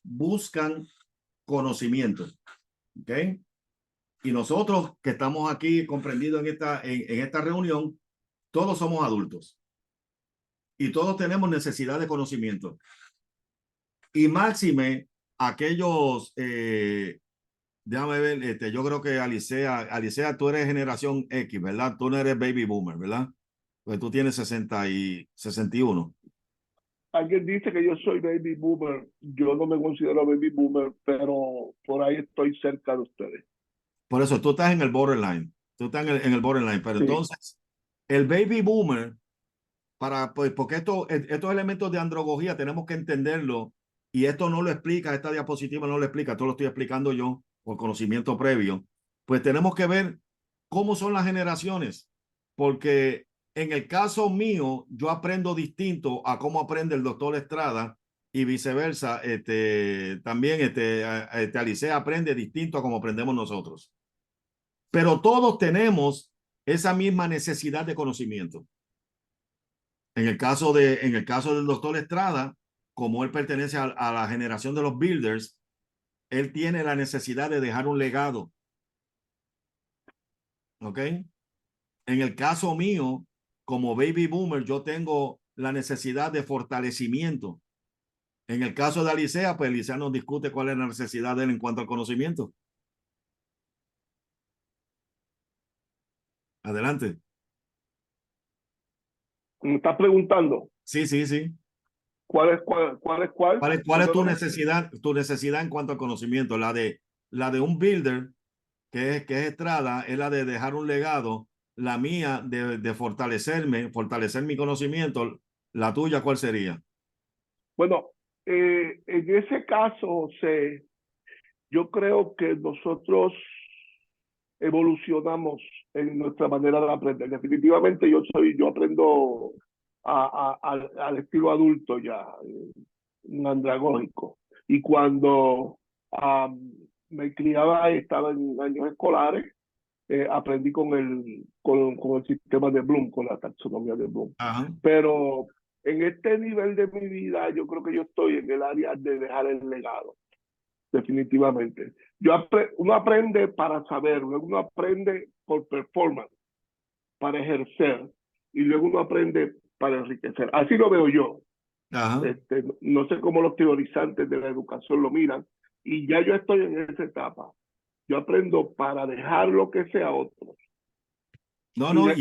buscan conocimiento. ¿Ok? Y nosotros que estamos aquí comprendidos en esta reunión, todos somos adultos. Y todos tenemos necesidad de conocimiento. Y máxime aquellos, déjame ver, yo creo que Alicea, tú eres generación X, ¿verdad? Tú no eres baby boomer, ¿verdad? Pues tú tienes 61. Alguien dice que yo soy baby boomer. Yo no me considero baby boomer, pero por ahí estoy cerca de ustedes. Por eso tú estás en el borderline. Tú estás en el borderline. Pero Sí. entonces, el baby boomer, pues, porque estos elementos de andrología tenemos que entenderlo, y esto no lo explica, esta diapositiva no lo explica, esto lo estoy explicando yo por conocimiento previo. Pues tenemos que ver cómo son las generaciones, porque en el caso mío, yo aprendo distinto a cómo aprende el doctor Estrada, y viceversa. También Alicea aprende distinto a cómo aprendemos nosotros. Pero todos tenemos esa misma necesidad de conocimiento. En el caso del doctor Estrada, como él pertenece a la generación de los builders, él tiene la necesidad de dejar un legado. ¿Ok? En el caso mío, como baby boomer, yo tengo la necesidad de fortalecimiento. En el caso de Alicea, pues Alicea nos discute cuál es la necesidad de él en cuanto al conocimiento. Adelante. Me estás preguntando Sí, sí, sí. cuál es cuál. ¿Cuál es tu necesidad en cuanto al conocimiento? La de un builder, que es Estrada, es la de dejar un legado. La mía de fortalecer mi conocimiento. La tuya, ¿cuál sería? Bueno, en ese caso, José, yo creo que nosotros evolucionamos en nuestra manera de aprender. Definitivamente yo aprendo al estilo adulto ya, un andragógico. Y cuando me criaba y estaba en años escolares, aprendí con el sistema de Bloom, con la taxonomía de Bloom. Ajá. Pero en este nivel de mi vida, yo creo que yo estoy en el área de dejar el legado, definitivamente. Uno aprende para saber, luego uno aprende por performance, para ejercer, y luego uno aprende para enriquecer. Así lo veo yo. Ajá. No sé cómo los teorizantes de la educación lo miran, y ya yo estoy en esa etapa. Yo aprendo para dejar lo que sea otro. No, Y no,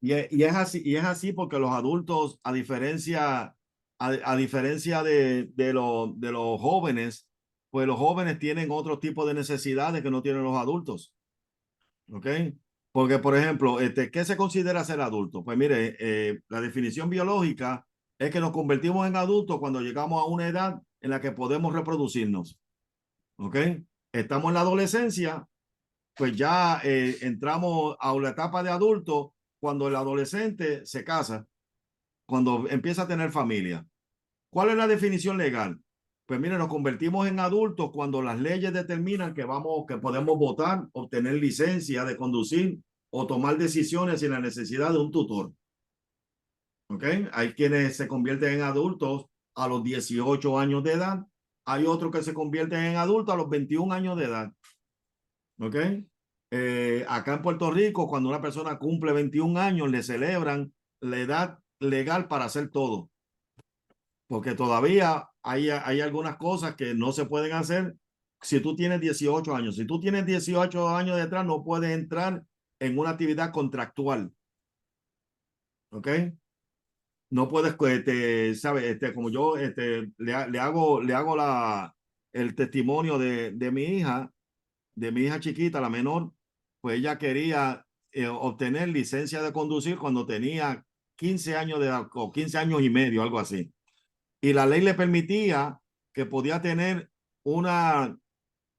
y es así porque los adultos, a diferencia de los jóvenes, pues los jóvenes tienen otro tipo de necesidades que no tienen los adultos. ¿Ok? Porque, por ejemplo, ¿qué se considera ser adulto? Pues mire, la definición biológica es que nos convertimos en adultos cuando llegamos a una edad en la que podemos reproducirnos. ¿Ok? Estamos en la adolescencia, pues ya entramos a la etapa de adulto cuando el adolescente se casa, cuando empieza a tener familia. ¿Cuál es la definición legal? Pues mire, nos convertimos en adultos cuando las leyes determinan que podemos votar, obtener licencia de conducir o tomar decisiones sin la necesidad de un tutor. ¿Ok? Hay quienes se convierten en adultos a los 18 años de edad. Hay otros que se convierten en adultos a los 21 años de edad. ¿Ok? Acá en Puerto Rico, cuando una persona cumple 21 años, le celebran la edad legal para hacer todo. Porque todavía hay algunas cosas que no se pueden hacer si tú tienes 18 años. Si tú tienes 18 años detrás, no puedes entrar en una actividad contractual. ¿Ok? No puedes, ¿sabes? Como yo le hago el testimonio de mi hija chiquita, la menor, pues ella quería obtener licencia de conducir cuando tenía 15 años de edad, o 15 años y medio, algo así. Y la ley le permitía que podía tener una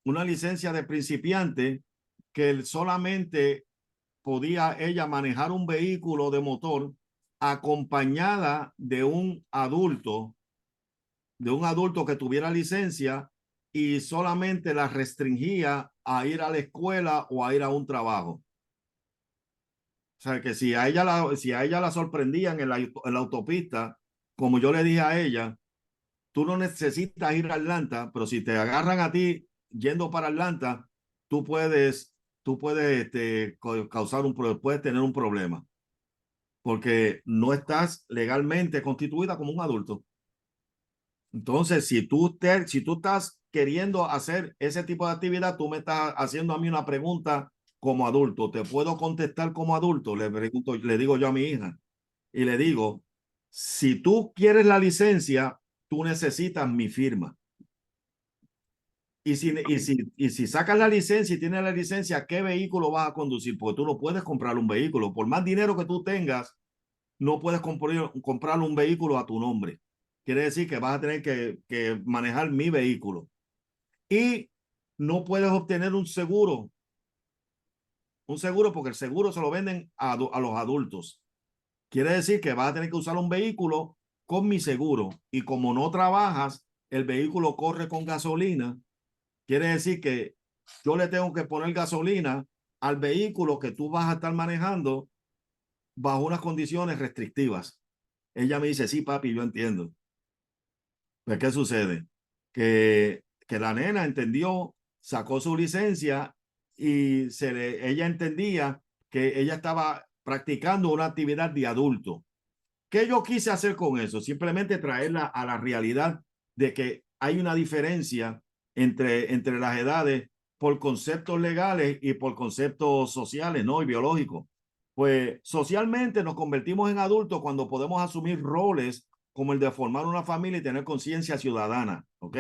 licencia de principiante, que solamente podía ella manejar un vehículo de motor acompañada de un adulto que tuviera licencia, y solamente la restringía a ir a la escuela o a ir a un trabajo. O sea, que si a ella la sorprendían en la autopista, como yo le dije a ella, tú no necesitas ir a Atlanta, pero si te agarran a ti yendo para Atlanta, tú puedes puedes tener un problema, porque no estás legalmente constituida como un adulto. Entonces, si tú estás queriendo hacer ese tipo de actividad, tú me estás haciendo a mí una pregunta como adulto. ¿Te puedo contestar como adulto? Le digo yo a mi hija, y le digo, si tú quieres la licencia, tú necesitas mi firma. Y si sacas la licencia y tienes la licencia, ¿qué vehículo vas a conducir? Porque tú no puedes comprar un vehículo. Por más dinero que tú tengas, no puedes comprar un vehículo a tu nombre. Quiere decir que vas a tener que manejar mi vehículo. Y no puedes obtener un seguro. Un seguro, porque el seguro se lo venden a los adultos. Quiere decir que vas a tener que usar un vehículo con mi seguro. Y como no trabajas, el vehículo corre con gasolina. Quiere decir que yo le tengo que poner gasolina al vehículo que tú vas a estar manejando bajo unas condiciones restrictivas. Ella me dice, sí, papi, yo entiendo. Pues, ¿qué sucede? Que la nena entendió, sacó su licencia y ella entendía que ella estaba practicando una actividad de adulto. ¿Qué yo quise hacer con eso? Simplemente traerla a la realidad de que hay una diferencia entre las edades por conceptos legales y por conceptos sociales, ¿no? Y biológicos. Pues socialmente nos convertimos en adultos cuando podemos asumir roles como el de formar una familia y tener conciencia ciudadana, ¿ok?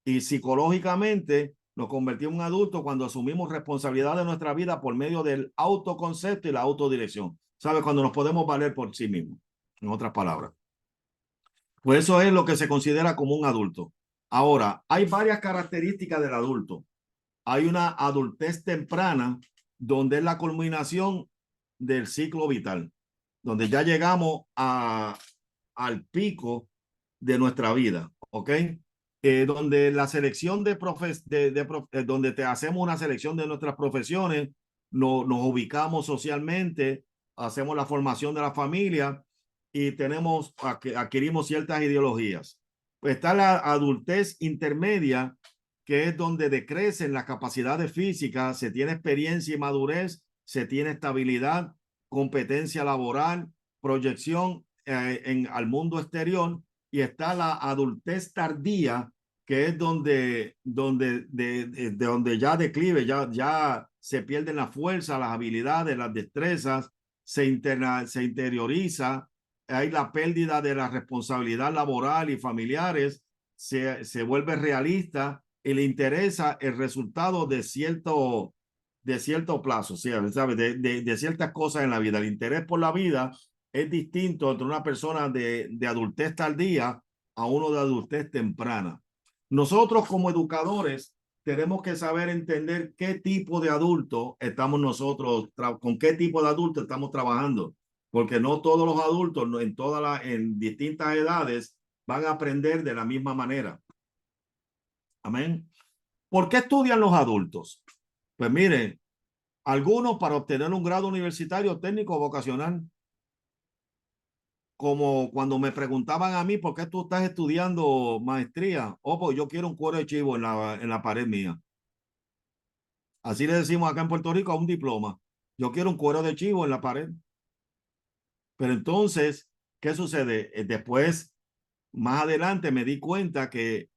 Y psicológicamente nos convertimos en adultos cuando asumimos responsabilidad de nuestra vida por medio del autoconcepto y la autodirección. ¿Sabes? Cuando nos podemos valer por sí mismos, en otras palabras. Pues eso es lo que se considera como un adulto. Ahora, hay varias características del adulto. Hay una adultez temprana, donde es la culminación del ciclo vital, donde ya llegamos al pico de nuestra vida, ¿ok? Donde la selección donde te hacemos una selección de nuestras profesiones, nos ubicamos socialmente, hacemos la formación de la familia y adquirimos ciertas ideologías. Pues está la adultez intermedia, que es donde decrecen las capacidades físicas, se tiene experiencia y madurez, se tiene estabilidad, competencia laboral, proyección al mundo exterior, y está la adultez tardía, que es donde ya declive, ya se pierden la fuerza, las habilidades, las destrezas, se interioriza, hay la pérdida de la responsabilidad laboral y familiares, se vuelve realista y le interesa el resultado de cierto plazo, ¿sabes? De ciertas cosas en la vida. El interés por la vida es distinto entre una persona de adultez tardía a uno de adultez temprana. Nosotros como educadores tenemos que saber entender qué tipo de adulto estamos nosotros, con qué tipo de adulto estamos trabajando, porque no todos los adultos en distintas edades van a aprender de la misma manera. Amén. ¿Por qué estudian los adultos? Pues mire, algunos para obtener un grado universitario, técnico, vocacional. Como cuando me preguntaban a mí, ¿por qué tú estás estudiando maestría? Oh, pues yo quiero un cuero de chivo en la pared mía. Así le decimos acá en Puerto Rico a un diploma. Yo quiero un cuero de chivo en la pared. Pero entonces, ¿qué sucede? Después, más adelante, me di cuenta que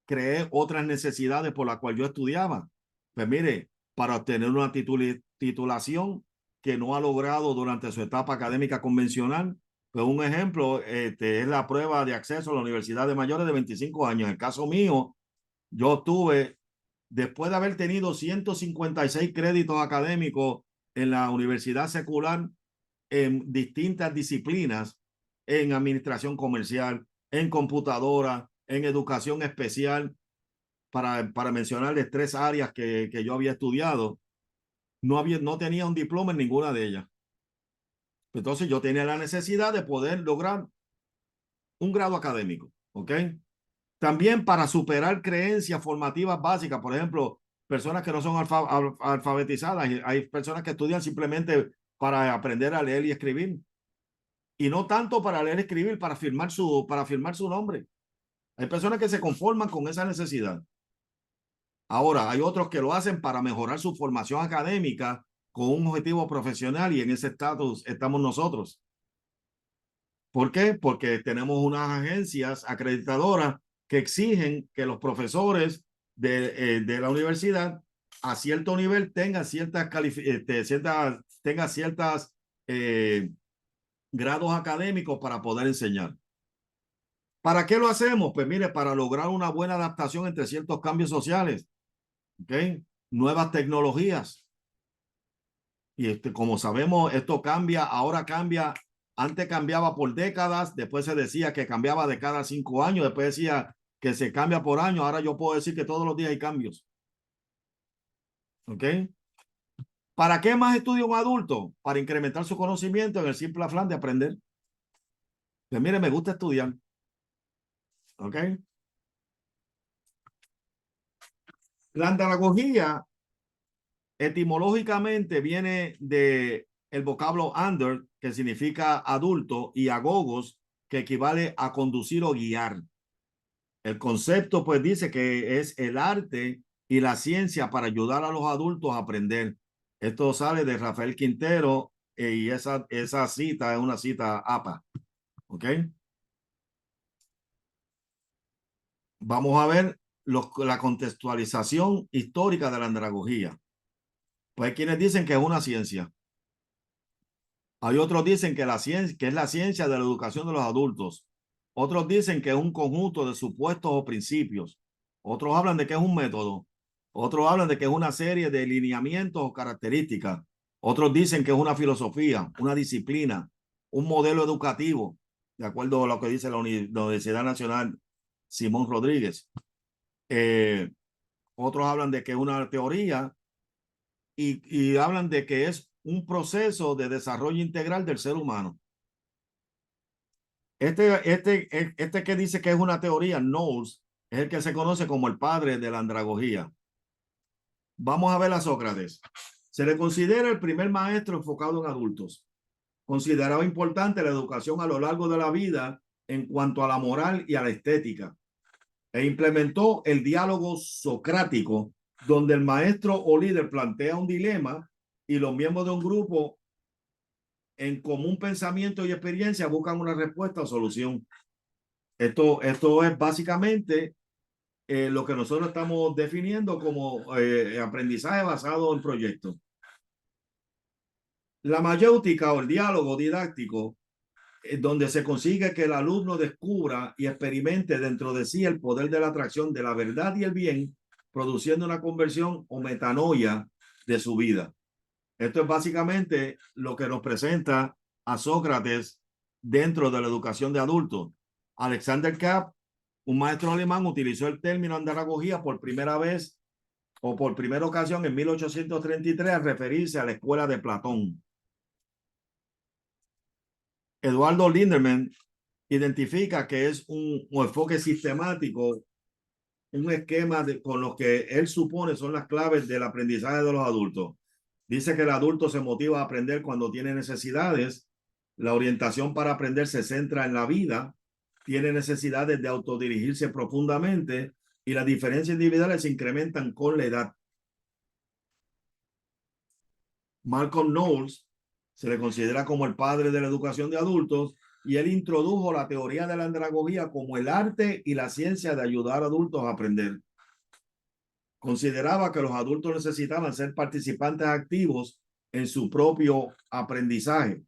creé otras necesidades por las cuales yo estudiaba. Pues mire, para obtener una titulación que no ha logrado durante su etapa académica convencional, pues un ejemplo es la prueba de acceso a la universidad de mayores de 25 años. En el caso mío, yo tuve, después de haber tenido 156 créditos académicos en la universidad secular, en distintas disciplinas, en administración comercial, en computadora, en educación especial, para mencionarles 3 áreas que yo había estudiado, no tenía un diploma en ninguna de ellas. Entonces yo tenía la necesidad de poder lograr un grado académico, ¿ok? También para superar creencias formativas básicas, por ejemplo, personas que no son alfabetizadas, hay personas que estudian simplemente para aprender a leer y escribir, y no tanto para leer y escribir, para firmar su nombre. Hay personas que se conforman con esa necesidad. Ahora, hay otros que lo hacen para mejorar su formación académica con un objetivo profesional, y en ese estatus estamos nosotros. ¿Por qué? Porque tenemos unas agencias acreditadoras que exigen que los profesores de la universidad a cierto nivel tengan ciertas grados académicos para poder enseñar. ¿Para qué lo hacemos? Pues mire, para lograr una buena adaptación entre ciertos cambios sociales, ¿ok? Nuevas tecnologías. Y como sabemos, esto cambia, ahora cambia. Antes cambiaba por décadas, después se decía que cambiaba de cada 5 años, después decía que se cambia por año. Ahora yo puedo decir que todos los días hay cambios. ¿Ok? ¿Para qué más estudia un adulto? Para incrementar su conocimiento en el simple afán de aprender. Pues mire, me gusta estudiar. ¿Ok? La andragogía etimológicamente viene de el vocablo under, que significa adulto, y agogos, que equivale a conducir o guiar. El concepto, pues, dice que es el arte y la ciencia para ayudar a los adultos a aprender. Esto sale de Rafael Quintero y esa cita es una cita APA. ¿Ok? Vamos a ver la contextualización histórica de la andragogía. Pues hay quienes dicen que es una ciencia. Hay otros dicen que es la ciencia de la educación de los adultos. Otros dicen que es un conjunto de supuestos o principios. Otros hablan de que es un método. Otros hablan de que es una serie de lineamientos o características. Otros dicen que es una filosofía, una disciplina, un modelo educativo, de acuerdo a lo que dice la Universidad Nacional Simón Rodríguez. Otros hablan de que es una teoría y hablan de que es un proceso de desarrollo integral del ser humano. Este que dice que es una teoría, Knowles, es el que se conoce como el padre de la andragogía. Vamos a ver a Sócrates. Se le considera el primer maestro enfocado en adultos. Consideraba importante la educación a lo largo de la vida en cuanto a la moral y a la estética. E implementó el diálogo socrático, donde el maestro o líder plantea un dilema y los miembros de un grupo en común pensamiento y experiencia buscan una respuesta o solución. Esto es básicamente lo que nosotros estamos definiendo como aprendizaje basado en proyectos. La mayéutica o el diálogo didáctico, donde se consigue que el alumno descubra y experimente dentro de sí el poder de la atracción de la verdad y el bien, produciendo una conversión o metanoia de su vida. Esto es básicamente lo que nos presenta a Sócrates dentro de la educación de adultos. Alexander Kapp, un maestro alemán, utilizó el término andragogía por primera vez o por primera ocasión en 1833 al referirse a la escuela de Platón. Eduardo Lindemann identifica que es un enfoque sistemático, un esquema con lo que él supone son las claves del aprendizaje de los adultos. Dice que el adulto se motiva a aprender cuando tiene necesidades. La orientación para aprender se centra en la vida. Tiene necesidades de autodirigirse profundamente y las diferencias individuales se incrementan con la edad. Malcolm Knowles se le considera como el padre de la educación de adultos y él introdujo la teoría de la andragogía como el arte y la ciencia de ayudar a adultos a aprender. Consideraba que los adultos necesitaban ser participantes activos en su propio aprendizaje.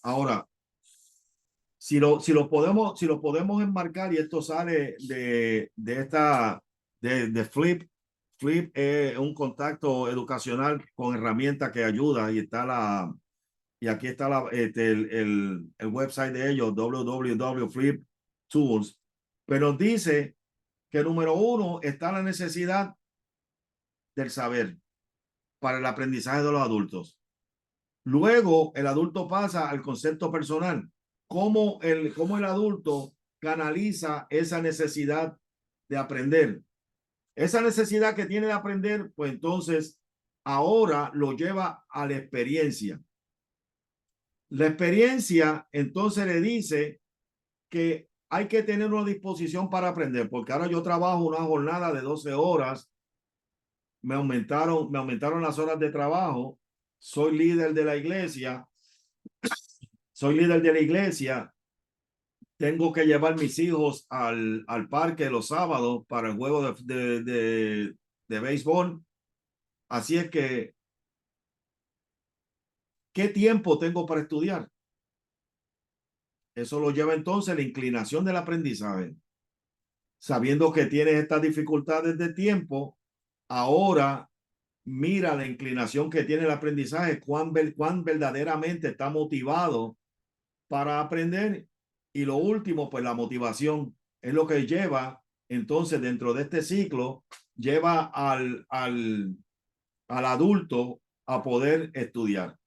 Ahora, si lo podemos enmarcar, y esto sale de Flip. Flip es un contacto educacional con herramientas que ayuda y aquí está el website de ellos, www.flip.tools, pero dice que número uno está la necesidad del saber para el aprendizaje de los adultos. Luego el adulto pasa al concepto personal, cómo el adulto canaliza esa necesidad de aprender. Esa necesidad que tiene de aprender, pues entonces ahora lo lleva a la experiencia. La experiencia entonces le dice que hay que tener una disposición para aprender, porque ahora yo trabajo una jornada de 12 horas, me aumentaron las horas de trabajo, soy líder de la iglesia, tengo que llevar mis hijos al parque los sábados para el juego de béisbol. Así es que, ¿qué tiempo tengo para estudiar? Eso lo lleva entonces la inclinación del aprendizaje. Sabiendo que tienes estas dificultades de tiempo, ahora mira la inclinación que tiene el aprendizaje, cuán verdaderamente está motivado para aprender. Y lo último, pues la motivación es lo que lleva entonces dentro de este ciclo, lleva al adulto a poder estudiar.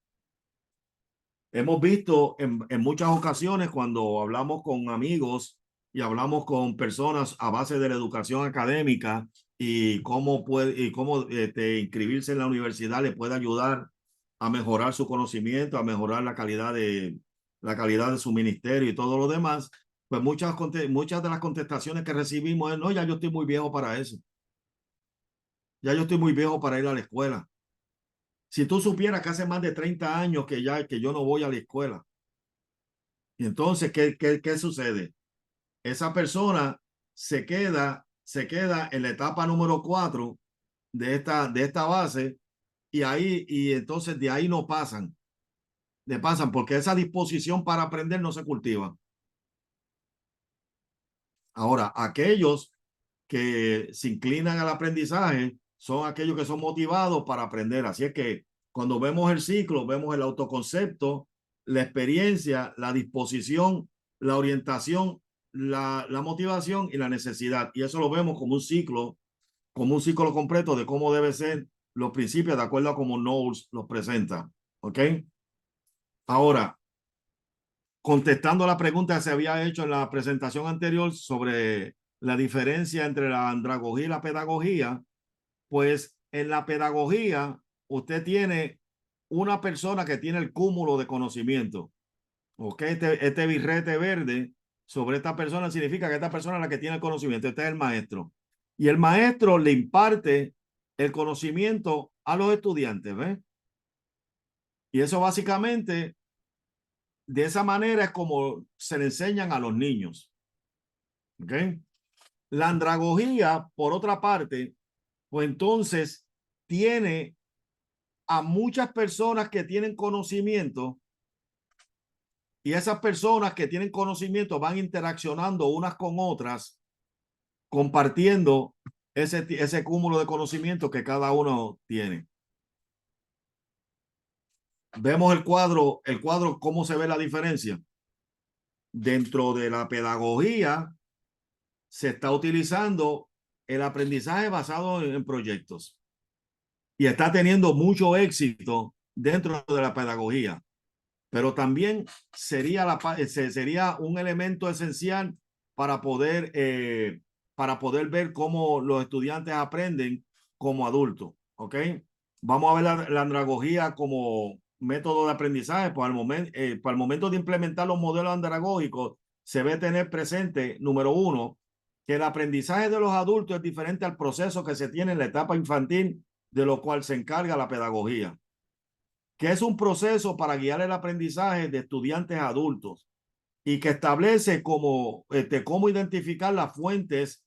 Hemos visto en muchas ocasiones cuando hablamos con amigos y hablamos con personas a base de la educación académica y cómo inscribirse en la universidad le puede ayudar a mejorar su conocimiento, a mejorar la calidad de su ministerio y todo lo demás, pues muchas de las contestaciones que recibimos es, no, ya yo estoy muy viejo para eso. Ya yo estoy muy viejo para ir a la escuela. Si tú supieras que hace más de 30 años que yo no voy a la escuela. Y entonces, ¿qué sucede? Esa persona se queda en la etapa número 4 de esta base y entonces de ahí no pasan. Porque esa disposición para aprender no se cultiva. Ahora, aquellos que se inclinan al aprendizaje son aquellos que son motivados para aprender. Así es que cuando vemos el ciclo, vemos el autoconcepto, la experiencia, la disposición, la orientación, la motivación y la necesidad. Y eso lo vemos como un ciclo completo de cómo debe ser los principios de acuerdo a cómo Knowles los presenta. ¿Ok? Ahora, contestando la pregunta que se había hecho en la presentación anterior sobre la diferencia entre la andragogía y la pedagogía, pues en la pedagogía usted tiene una persona que tiene el cúmulo de conocimiento. ¿Ok? Este birrete verde sobre esta persona significa que esta persona es la que tiene el conocimiento. Este es el maestro. Y el maestro le imparte el conocimiento a los estudiantes, ¿ves? Y eso básicamente, de esa manera es como se le enseñan a los niños. ¿Ok? La andragogía, por otra parte, pues entonces tiene a muchas personas que tienen conocimiento y esas personas que tienen conocimiento van interaccionando unas con otras, compartiendo ese cúmulo de conocimiento que cada uno tiene. Vemos el cuadro, cómo se ve la diferencia. Dentro de la pedagogía se está utilizando el aprendizaje basado en proyectos y está teniendo mucho éxito dentro de la pedagogía, pero también sería un elemento esencial para poder ver cómo los estudiantes aprenden como adultos. ¿Ok? Vamos a ver la andragogía como método de aprendizaje. Pues para el momento de implementar los modelos andragógicos, se debe tener presente, número 1, que el aprendizaje de los adultos es diferente al proceso que se tiene en la etapa infantil, de lo cual se encarga la pedagogía, que es un proceso para guiar el aprendizaje de estudiantes adultos y que establece cómo identificar las fuentes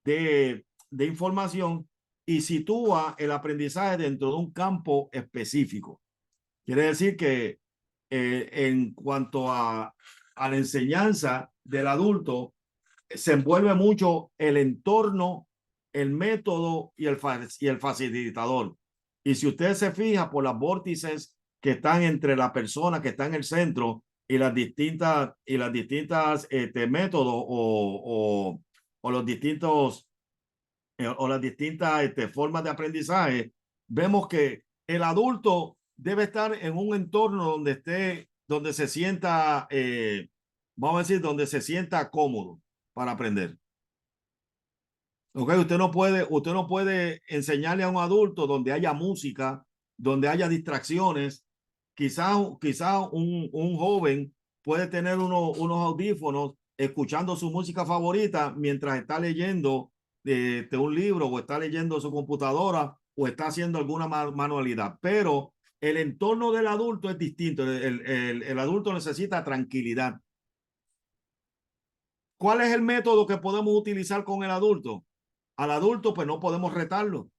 de información y sitúa el aprendizaje dentro de un campo específico. Quiere decir que en cuanto a la enseñanza del adulto, se envuelve mucho el entorno, el método y el facilitador. Y si usted se fija por las vórtices que están entre la persona que está en el centro y las distintas métodos o los distintos o las distintas formas de aprendizaje, vemos que el adulto debe estar en un entorno donde se sienta, vamos a decir, donde se sienta cómodo para aprender. Okay, usted no puede enseñarle a un adulto donde haya música, donde haya distracciones. Quizás un joven puede tener unos audífonos escuchando su música favorita mientras está leyendo de un libro o está leyendo su computadora o está haciendo alguna manualidad. Pero el entorno del adulto es distinto. El adulto necesita tranquilidad. ¿Cuál es el método que podemos utilizar con el adulto? Al adulto, pues no podemos retarlo.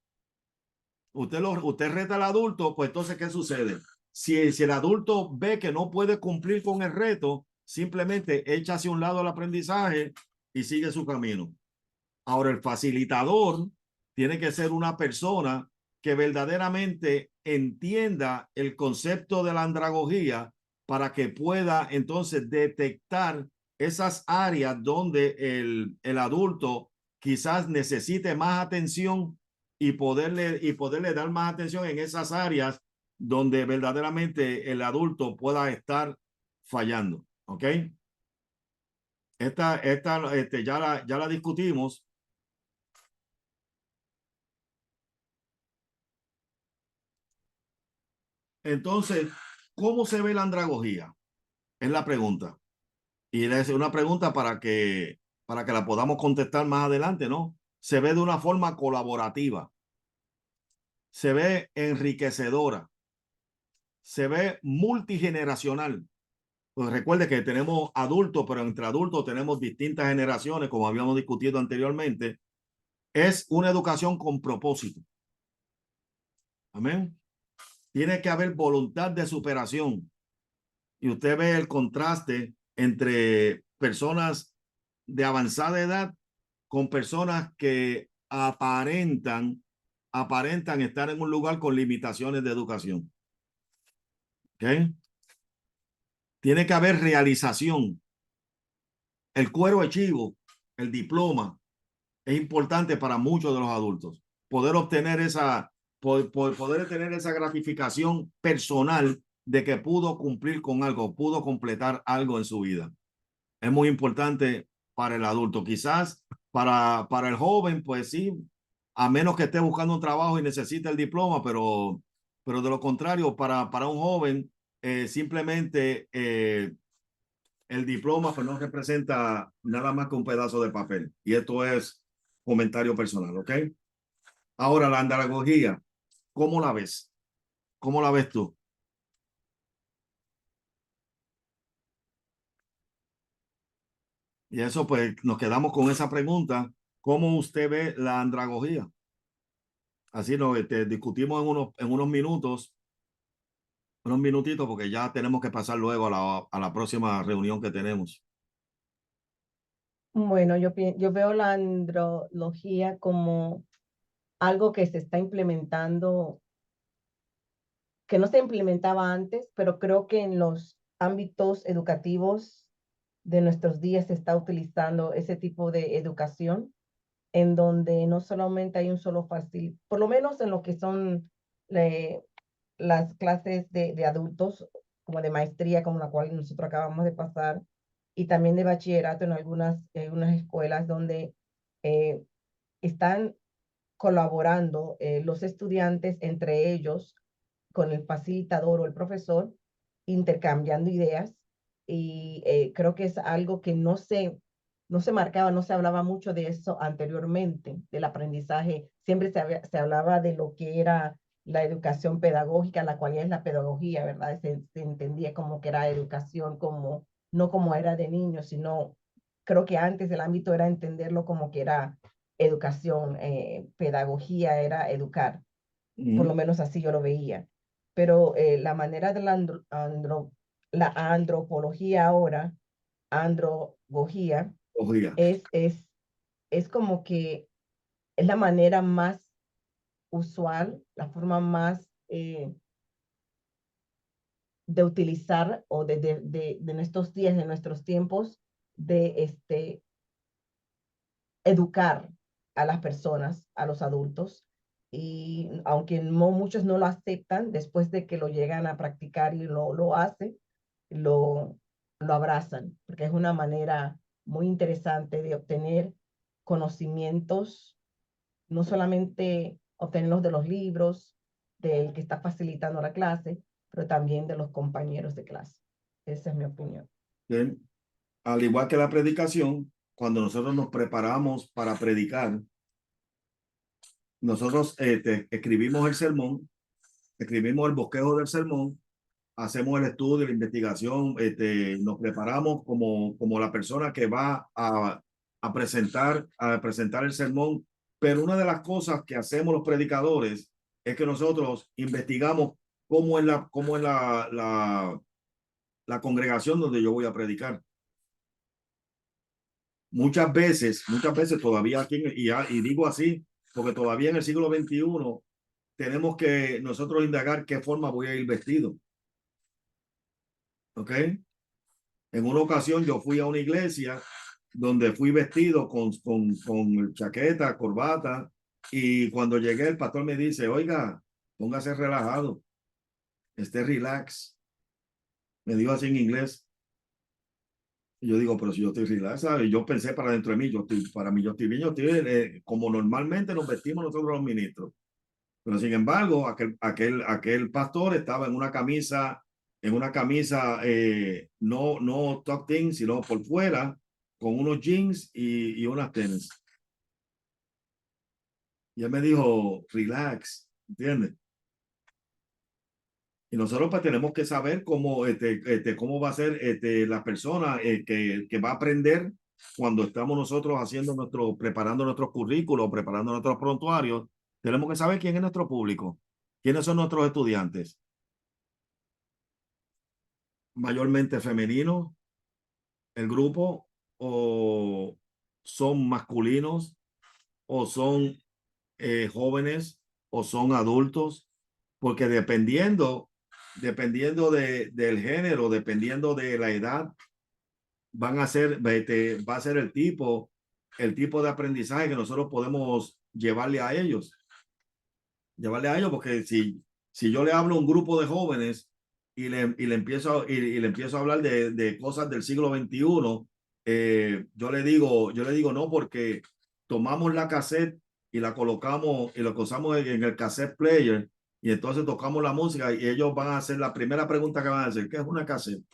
Usted reta al adulto, pues entonces, ¿qué sucede? Si el adulto ve que no puede cumplir con el reto, simplemente echa hacia un lado el aprendizaje y sigue su camino. Ahora, el facilitador tiene que ser una persona que verdaderamente entienda el concepto de la andragogía para que pueda entonces detectar esas áreas donde el adulto quizás necesite más atención y poderle dar más atención en esas áreas donde verdaderamente el adulto pueda estar fallando. ¿Ok? Ya la discutimos. Entonces, ¿cómo se ve la andragogía? Es la pregunta. Y es una pregunta para que la podamos contestar más adelante, ¿no? Se ve de una forma colaborativa, se ve enriquecedora, se ve multigeneracional. Pues recuerde que tenemos adultos, pero entre adultos tenemos distintas generaciones, como habíamos discutido anteriormente. Es una educación con propósito. Amén. Tiene que haber voluntad de superación. Y usted ve el contraste entre personas de avanzada edad con personas que aparentan estar en un lugar con limitaciones de educación. ¿Ok? Tiene que haber realización. El cuero chivo, el diploma, es importante para muchos de los adultos. Poder obtener poder tener esa gratificación personal de que pudo cumplir con algo, pudo completar algo en su vida. Es muy importante para el adulto. Quizás para el joven, pues sí, a menos que esté buscando un trabajo y necesite el diploma, pero de lo contrario, para un joven, simplemente el diploma pues no representa nada más que un pedazo de papel. Y esto es comentario personal, ¿ok? Ahora, la andragogía, ¿cómo la ves? ¿Cómo la ves tú? Y eso, pues, nos quedamos con esa pregunta. ¿Cómo usted ve la andragogía? Así nos discutimos en unos minutitos, porque ya tenemos que pasar luego a la próxima reunión que tenemos. Bueno, yo veo la andrología como algo que se está implementando, que no se implementaba antes, pero creo que en los ámbitos educativos de nuestros días se está utilizando ese tipo de educación, en donde no solamente hay un solo fácil, por lo menos en lo que son las clases de adultos, como de maestría, como la cual nosotros acabamos de pasar, y también de bachillerato en unas escuelas donde eh, están colaborando los estudiantes entre ellos con el facilitador o el profesor, intercambiando ideas. Y creo que es algo que no se marcaba, no se hablaba mucho de eso anteriormente, del aprendizaje. Siempre se hablaba de lo que era la educación pedagógica, la cual es la pedagogía, ¿verdad? Se entendía como que era educación, como, no como era de niños, sino creo que antes el ámbito era entenderlo como que era educación, pedagogía era educar, por lo menos así yo lo veía. Pero la manera de la antropología ahora, androgogía, Andragogía. es, es, es como que es la manera más usual, la forma más de utilizar o de nuestros días, de nuestros tiempos, de educar a las personas, a los adultos, y aunque no, muchos no lo aceptan, después de que lo llegan a practicar y lo hacen, lo, lo abrazan, porque es una manera muy interesante de obtener conocimientos, no solamente obtenerlos de los libros, del que está facilitando la clase, pero también de los compañeros de clase. Esa es mi opinión. Bien. Al igual que la predicación, cuando nosotros nos preparamos para predicar, nosotros escribimos el sermón, escribimos el bosquejo del sermón, hacemos el estudio, la investigación, nos preparamos como la persona que va a presentar el sermón. Pero una de las cosas que hacemos los predicadores es que nosotros investigamos cómo es la congregación donde yo voy a predicar. Muchas veces todavía aquí, y digo así, porque todavía en el siglo XXI tenemos que nosotros indagar qué forma voy a ir vestido. ¿Ok? En una ocasión yo fui a una iglesia donde fui vestido con chaqueta, corbata, y cuando llegué el pastor me dice, oiga, póngase relajado, esté relax. Me dijo así en inglés. Y yo digo, pero si yo estoy relax, ¿sabes? Yo pensé para dentro de mí, para mí yo estoy bien, como normalmente nos vestimos nosotros los ministros. Pero sin embargo, aquel pastor estaba en una camisa, no tucked in, sino por fuera, con unos jeans y unas tenis. Y él me dijo, relax, ¿entiendes? Y nosotros pues tenemos que saber cómo va a ser la persona que va a aprender cuando estamos nosotros preparando nuestros currículos, preparando nuestros prontuarios. Tenemos que saber quién es nuestro público, quiénes son nuestros estudiantes. Mayormente femeninos, el grupo, o son masculinos, o son jóvenes, o son adultos, porque dependiendo del género, dependiendo de la edad, va a ser el tipo de aprendizaje que nosotros podemos llevarle a ellos. Porque si yo le hablo a un grupo de jóvenes y le empiezo a hablar de cosas del siglo XXI, yo le digo no, porque tomamos la cassette y la colocamos y lo usamos en el cassette player, y entonces tocamos la música y ellos van a hacer la primera pregunta que van a hacer: ¿qué es una cassette?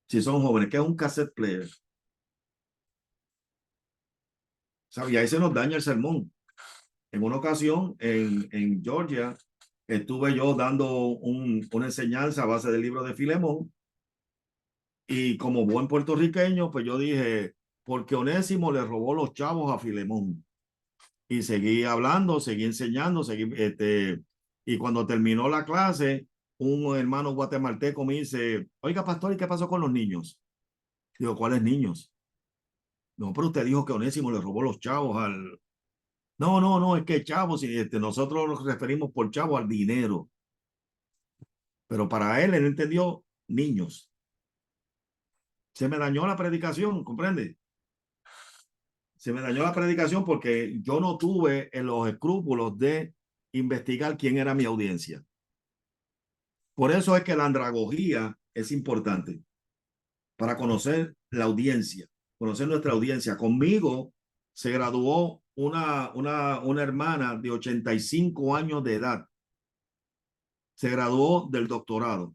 Si son jóvenes, ¿qué es un cassette player? ¿Sabe? Y ahí se nos daña el sermón. En una ocasión en Georgia, estuve yo dando una enseñanza a base del libro de Filemón, y como buen puertorriqueño, pues yo dije, porque Onésimo le robó los chavos a Filemón. Y seguí hablando, seguí enseñando, y cuando terminó la clase, un hermano guatemalteco me dice: oiga, pastor, ¿y qué pasó con los niños? Digo, ¿cuáles niños? No, pero usted dijo que Onésimo le robó los chavos al... No, es que chavos, nosotros nos referimos por chavo al dinero. Pero para él entendió niños. Se me dañó la predicación, ¿comprende? Se me dañó la predicación porque yo no tuve los escrúpulos de investigar quién era mi audiencia. Por eso es que la andragogía es importante, para conocer la audiencia, conocer nuestra audiencia. Conmigo se graduó una hermana de 85 años de edad. Se graduó del doctorado.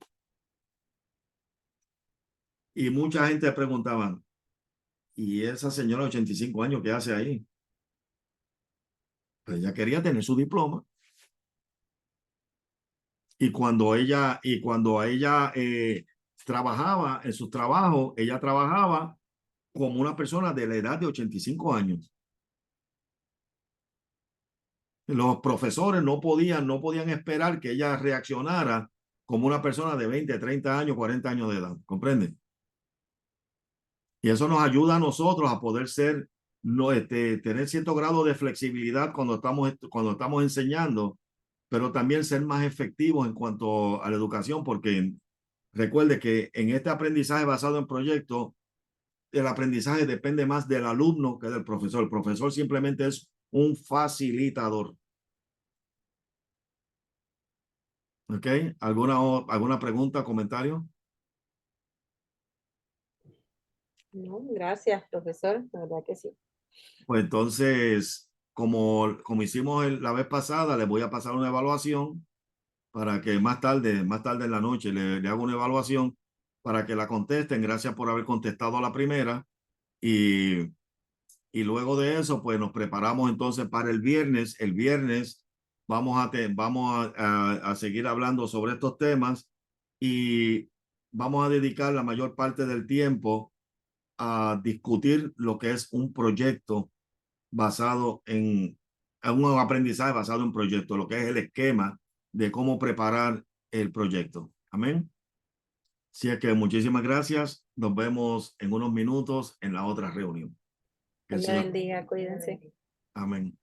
Y mucha gente preguntaba: ¿y esa señora de 85 años qué hace ahí? Pues ella quería tener su diploma. Y cuando ella trabajaba en su trabajo, ella trabajaba como una persona de la edad de 85 años. Los profesores no podían esperar que ella reaccionara como una persona de 20, 30 años, 40 años de edad. ¿Comprende? Y eso nos ayuda a nosotros a poder tener cierto grado de flexibilidad cuando estamos enseñando, pero también ser más efectivos en cuanto a la educación, porque recuerde que en este aprendizaje basado en proyectos, el aprendizaje depende más del alumno que del profesor. El profesor simplemente es un facilitador. ¿Ok? ¿Alguna pregunta, comentario? No, gracias, profesor. La verdad que sí. Pues entonces, como hicimos la vez pasada, les voy a pasar una evaluación para que más tarde en la noche le hago una evaluación para que la contesten. Gracias por haber contestado a la primera. Y luego de eso, pues nos preparamos entonces para el viernes. El viernes vamos a seguir hablando sobre estos temas, y vamos a dedicar la mayor parte del tiempo a discutir lo que es un proyecto basado en un aprendizaje basado en proyecto, lo que es el esquema de cómo preparar el proyecto. Amén. Así es que muchísimas gracias. Nos vemos en unos minutos en la otra reunión. Que el Dios le Señor... bendiga, cuídense. Amén.